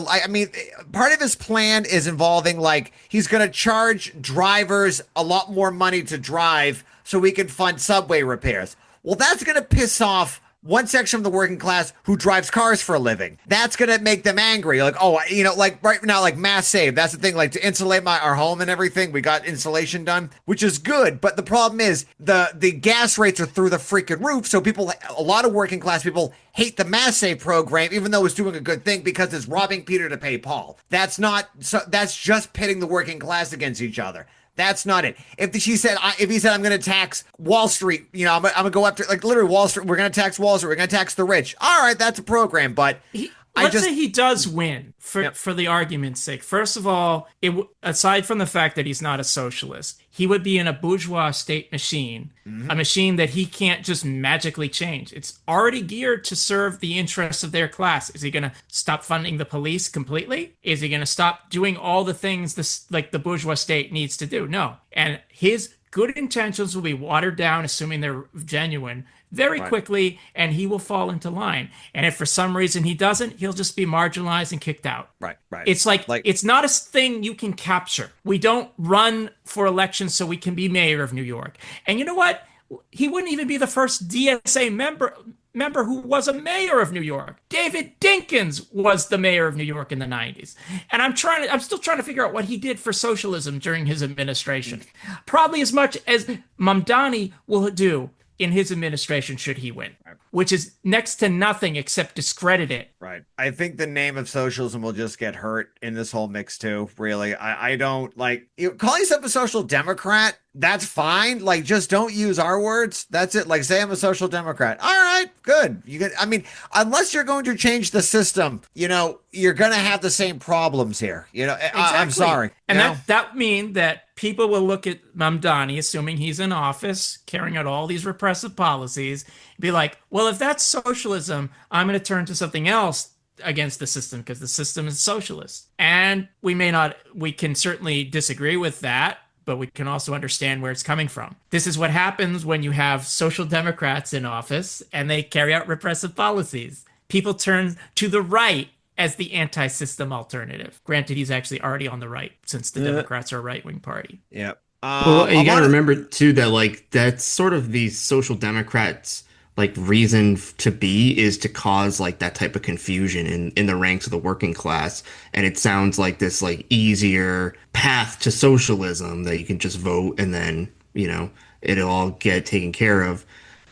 part of his plan is involving, he's going to charge drivers a lot more money to drive so we can fund subway repairs. Well, that's going to piss off one section of the working class who drives cars for a living. That's going to make them angry. Right now, mass save. That's the thing, to insulate our home and everything. We got insulation done, which is good. But the problem is the gas rates are through the freaking roof. So a lot of working class people hate the mass save program, even though it's doing a good thing because it's robbing Peter to pay Paul. That's just pitting the working class against each other. That's not it. If he said, I'm going to tax Wall Street, I'm going to go after, literally Wall Street. We're going to tax Wall Street. We're going to tax the rich. All right, that's a program. But let's say he does win for the argument's sake. First of all, aside from the fact that he's not a socialist, he would be in a bourgeois state machine, a machine that he can't just magically change. It's already geared to serve the interests of their class. Is he going to stop funding the police completely? Is he going to stop doing all the things the bourgeois state needs to do? No. And his good intentions will be watered down, assuming they're genuine, very quickly, and he will fall into line. And if for some reason he doesn't, he'll just be marginalized and kicked out. Right. It's it's not a thing you can capture. We don't run for elections so we can be mayor of New York. And you know what? He wouldn't even be the first DSA member who was a mayor of New York. David Dinkins was the mayor of New York in the 90s. And I'm still trying to figure out what he did for socialism during his administration. Probably as much as Mamdani will do in his administration should he win. which is next to nothing except discredit it. Right. I think the name of socialism will just get hurt in this whole mix too. Really, I don't like calling yourself a social democrat. That's fine. Like, just don't use our words. That's it. Like, say I'm a social democrat. All right, good. I mean, unless you're going to change the system, you're going to have the same problems here. Exactly. I'm sorry. And that mean that people will look at Mamdani, assuming he's in office, carrying out all these repressive policies, be like, well, if that's socialism, I'm going to turn to something else against the system because the system is socialist. And we can certainly disagree with that, but we can also understand where it's coming from. This is what happens when you have social democrats in office and they carry out repressive policies. People turn to the right as the anti-system alternative. Granted, he's actually already on the right since the Democrats are a right-wing party. Yep. Well, you got to remember too that that's sort of the social democrats reason to be is to cause that type of confusion in the ranks of the working class, and it sounds like this easier path to socialism that you can just vote and then it'll all get taken care of.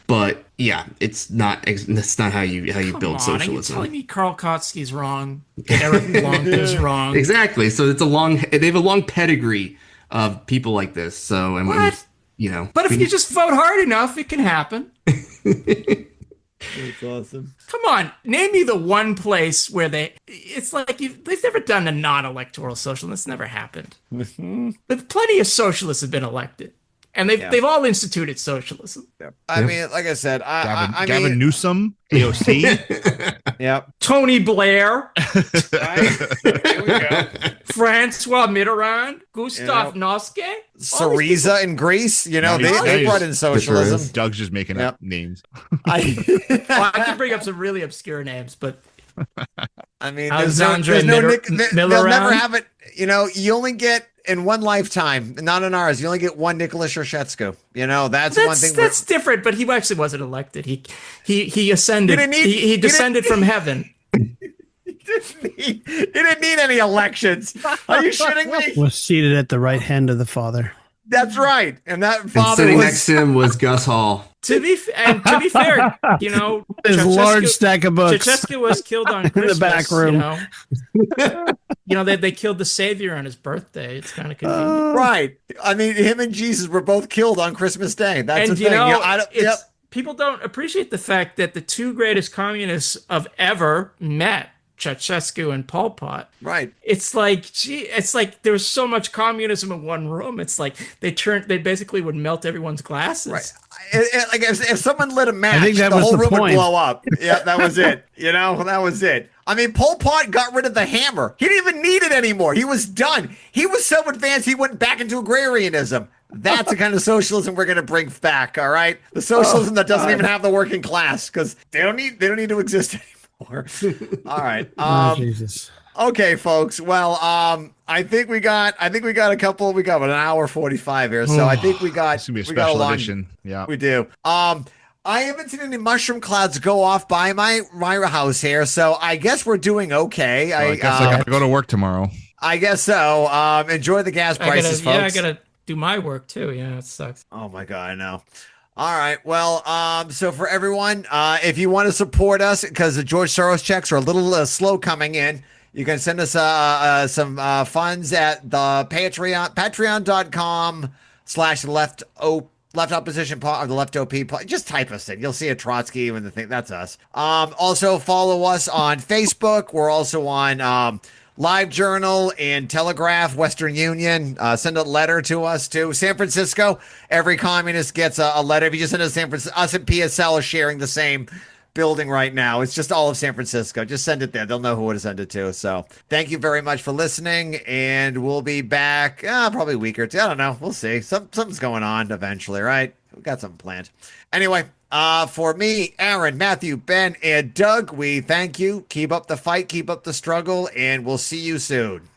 But yeah, that's not how you build socialism. Are you telling me Karl Kautsky's wrong and Eric Blanc is wrong? Exactly. So they have a long pedigree of people like this. So But if you just vote hard enough, it can happen. That's awesome. Come on, name me the one place where they've never done a non-electoral socialism. It's never happened. But plenty of socialists have been elected. And they've all instituted socialism. Yep. I mean, like I said, Gavin Newsom, AOC. Yep. Tony Blair. There we go. Francois Mitterrand. Gustav Noske. Syriza in Greece. They brought in socialism. Doug's just making up names. I can bring up some really obscure names, but I mean, Alexandre they'll Millerand. never have it. You only get in one lifetime, not in ours. You only get one Nicholas Ceausescu. That's one thing. That's different. But he actually wasn't elected. He ascended. He descended from heaven. He didn't need any elections. Are you shitting me? Was seated at the right hand of the Father. That's right. And that father sitting next to him was Gus Hall. To be fair, his large stack of books. Ceausescu was killed on Christmas. In the back room. They killed the Savior on his birthday. It's kind of convenient. Right. I mean, him and Jesus were both killed on Christmas Day. That's the thing. People don't appreciate the fact that the two greatest communists of ever met. Ceausescu and Pol Pot. Right. It's like there was so much communism in one room. It's like they basically would melt everyone's glasses. Right. Like if someone lit a match, the whole room point. would blow up. Yeah, that was it. That was it. I mean, Pol Pot got rid of the hammer. He didn't even need it anymore. He was done. He was so advanced, he went back into agrarianism. That's the kind of socialism we're going to bring back. All right, the socialism that doesn't even have the working class because they don't need to exist anymore. All right. Jesus. Okay, folks. Well, I think we got a couple. We got an hour 45 here, so I think we got. It's gonna be a special edition. Yeah, we do. I haven't seen any mushroom clouds go off by my house here, so I guess we're doing okay. I guess I gotta go to work tomorrow. I guess so. Enjoy the gas prices, folks. Yeah, I gotta do my work too. Yeah, it sucks. Oh my God, I know. All right. Well, so for everyone, if you want to support us, because the George Soros checks are a little slow coming in, you can send us some funds at the patreon.com/left opposition or the left op. Just type us in. You'll see a Trotsky and the thing. That's us. Also follow us on Facebook. We're also on LiveJournal and Telegraph, Western Union. Send a letter to us too. San Francisco, every communist gets a letter. If you just send us San Francisco, us and PSL are sharing the same building right now. It's just all of San Francisco. Just send it there. They'll know who to send it to. So thank you very much for listening, and we'll be back probably a week or two. I don't know. We'll see. Something's going on eventually, right? We've got something planned. Anyway, for me, Aaron, Matthew, Ben, and Doug, we thank you. Keep up the fight, keep up the struggle, and we'll see you soon.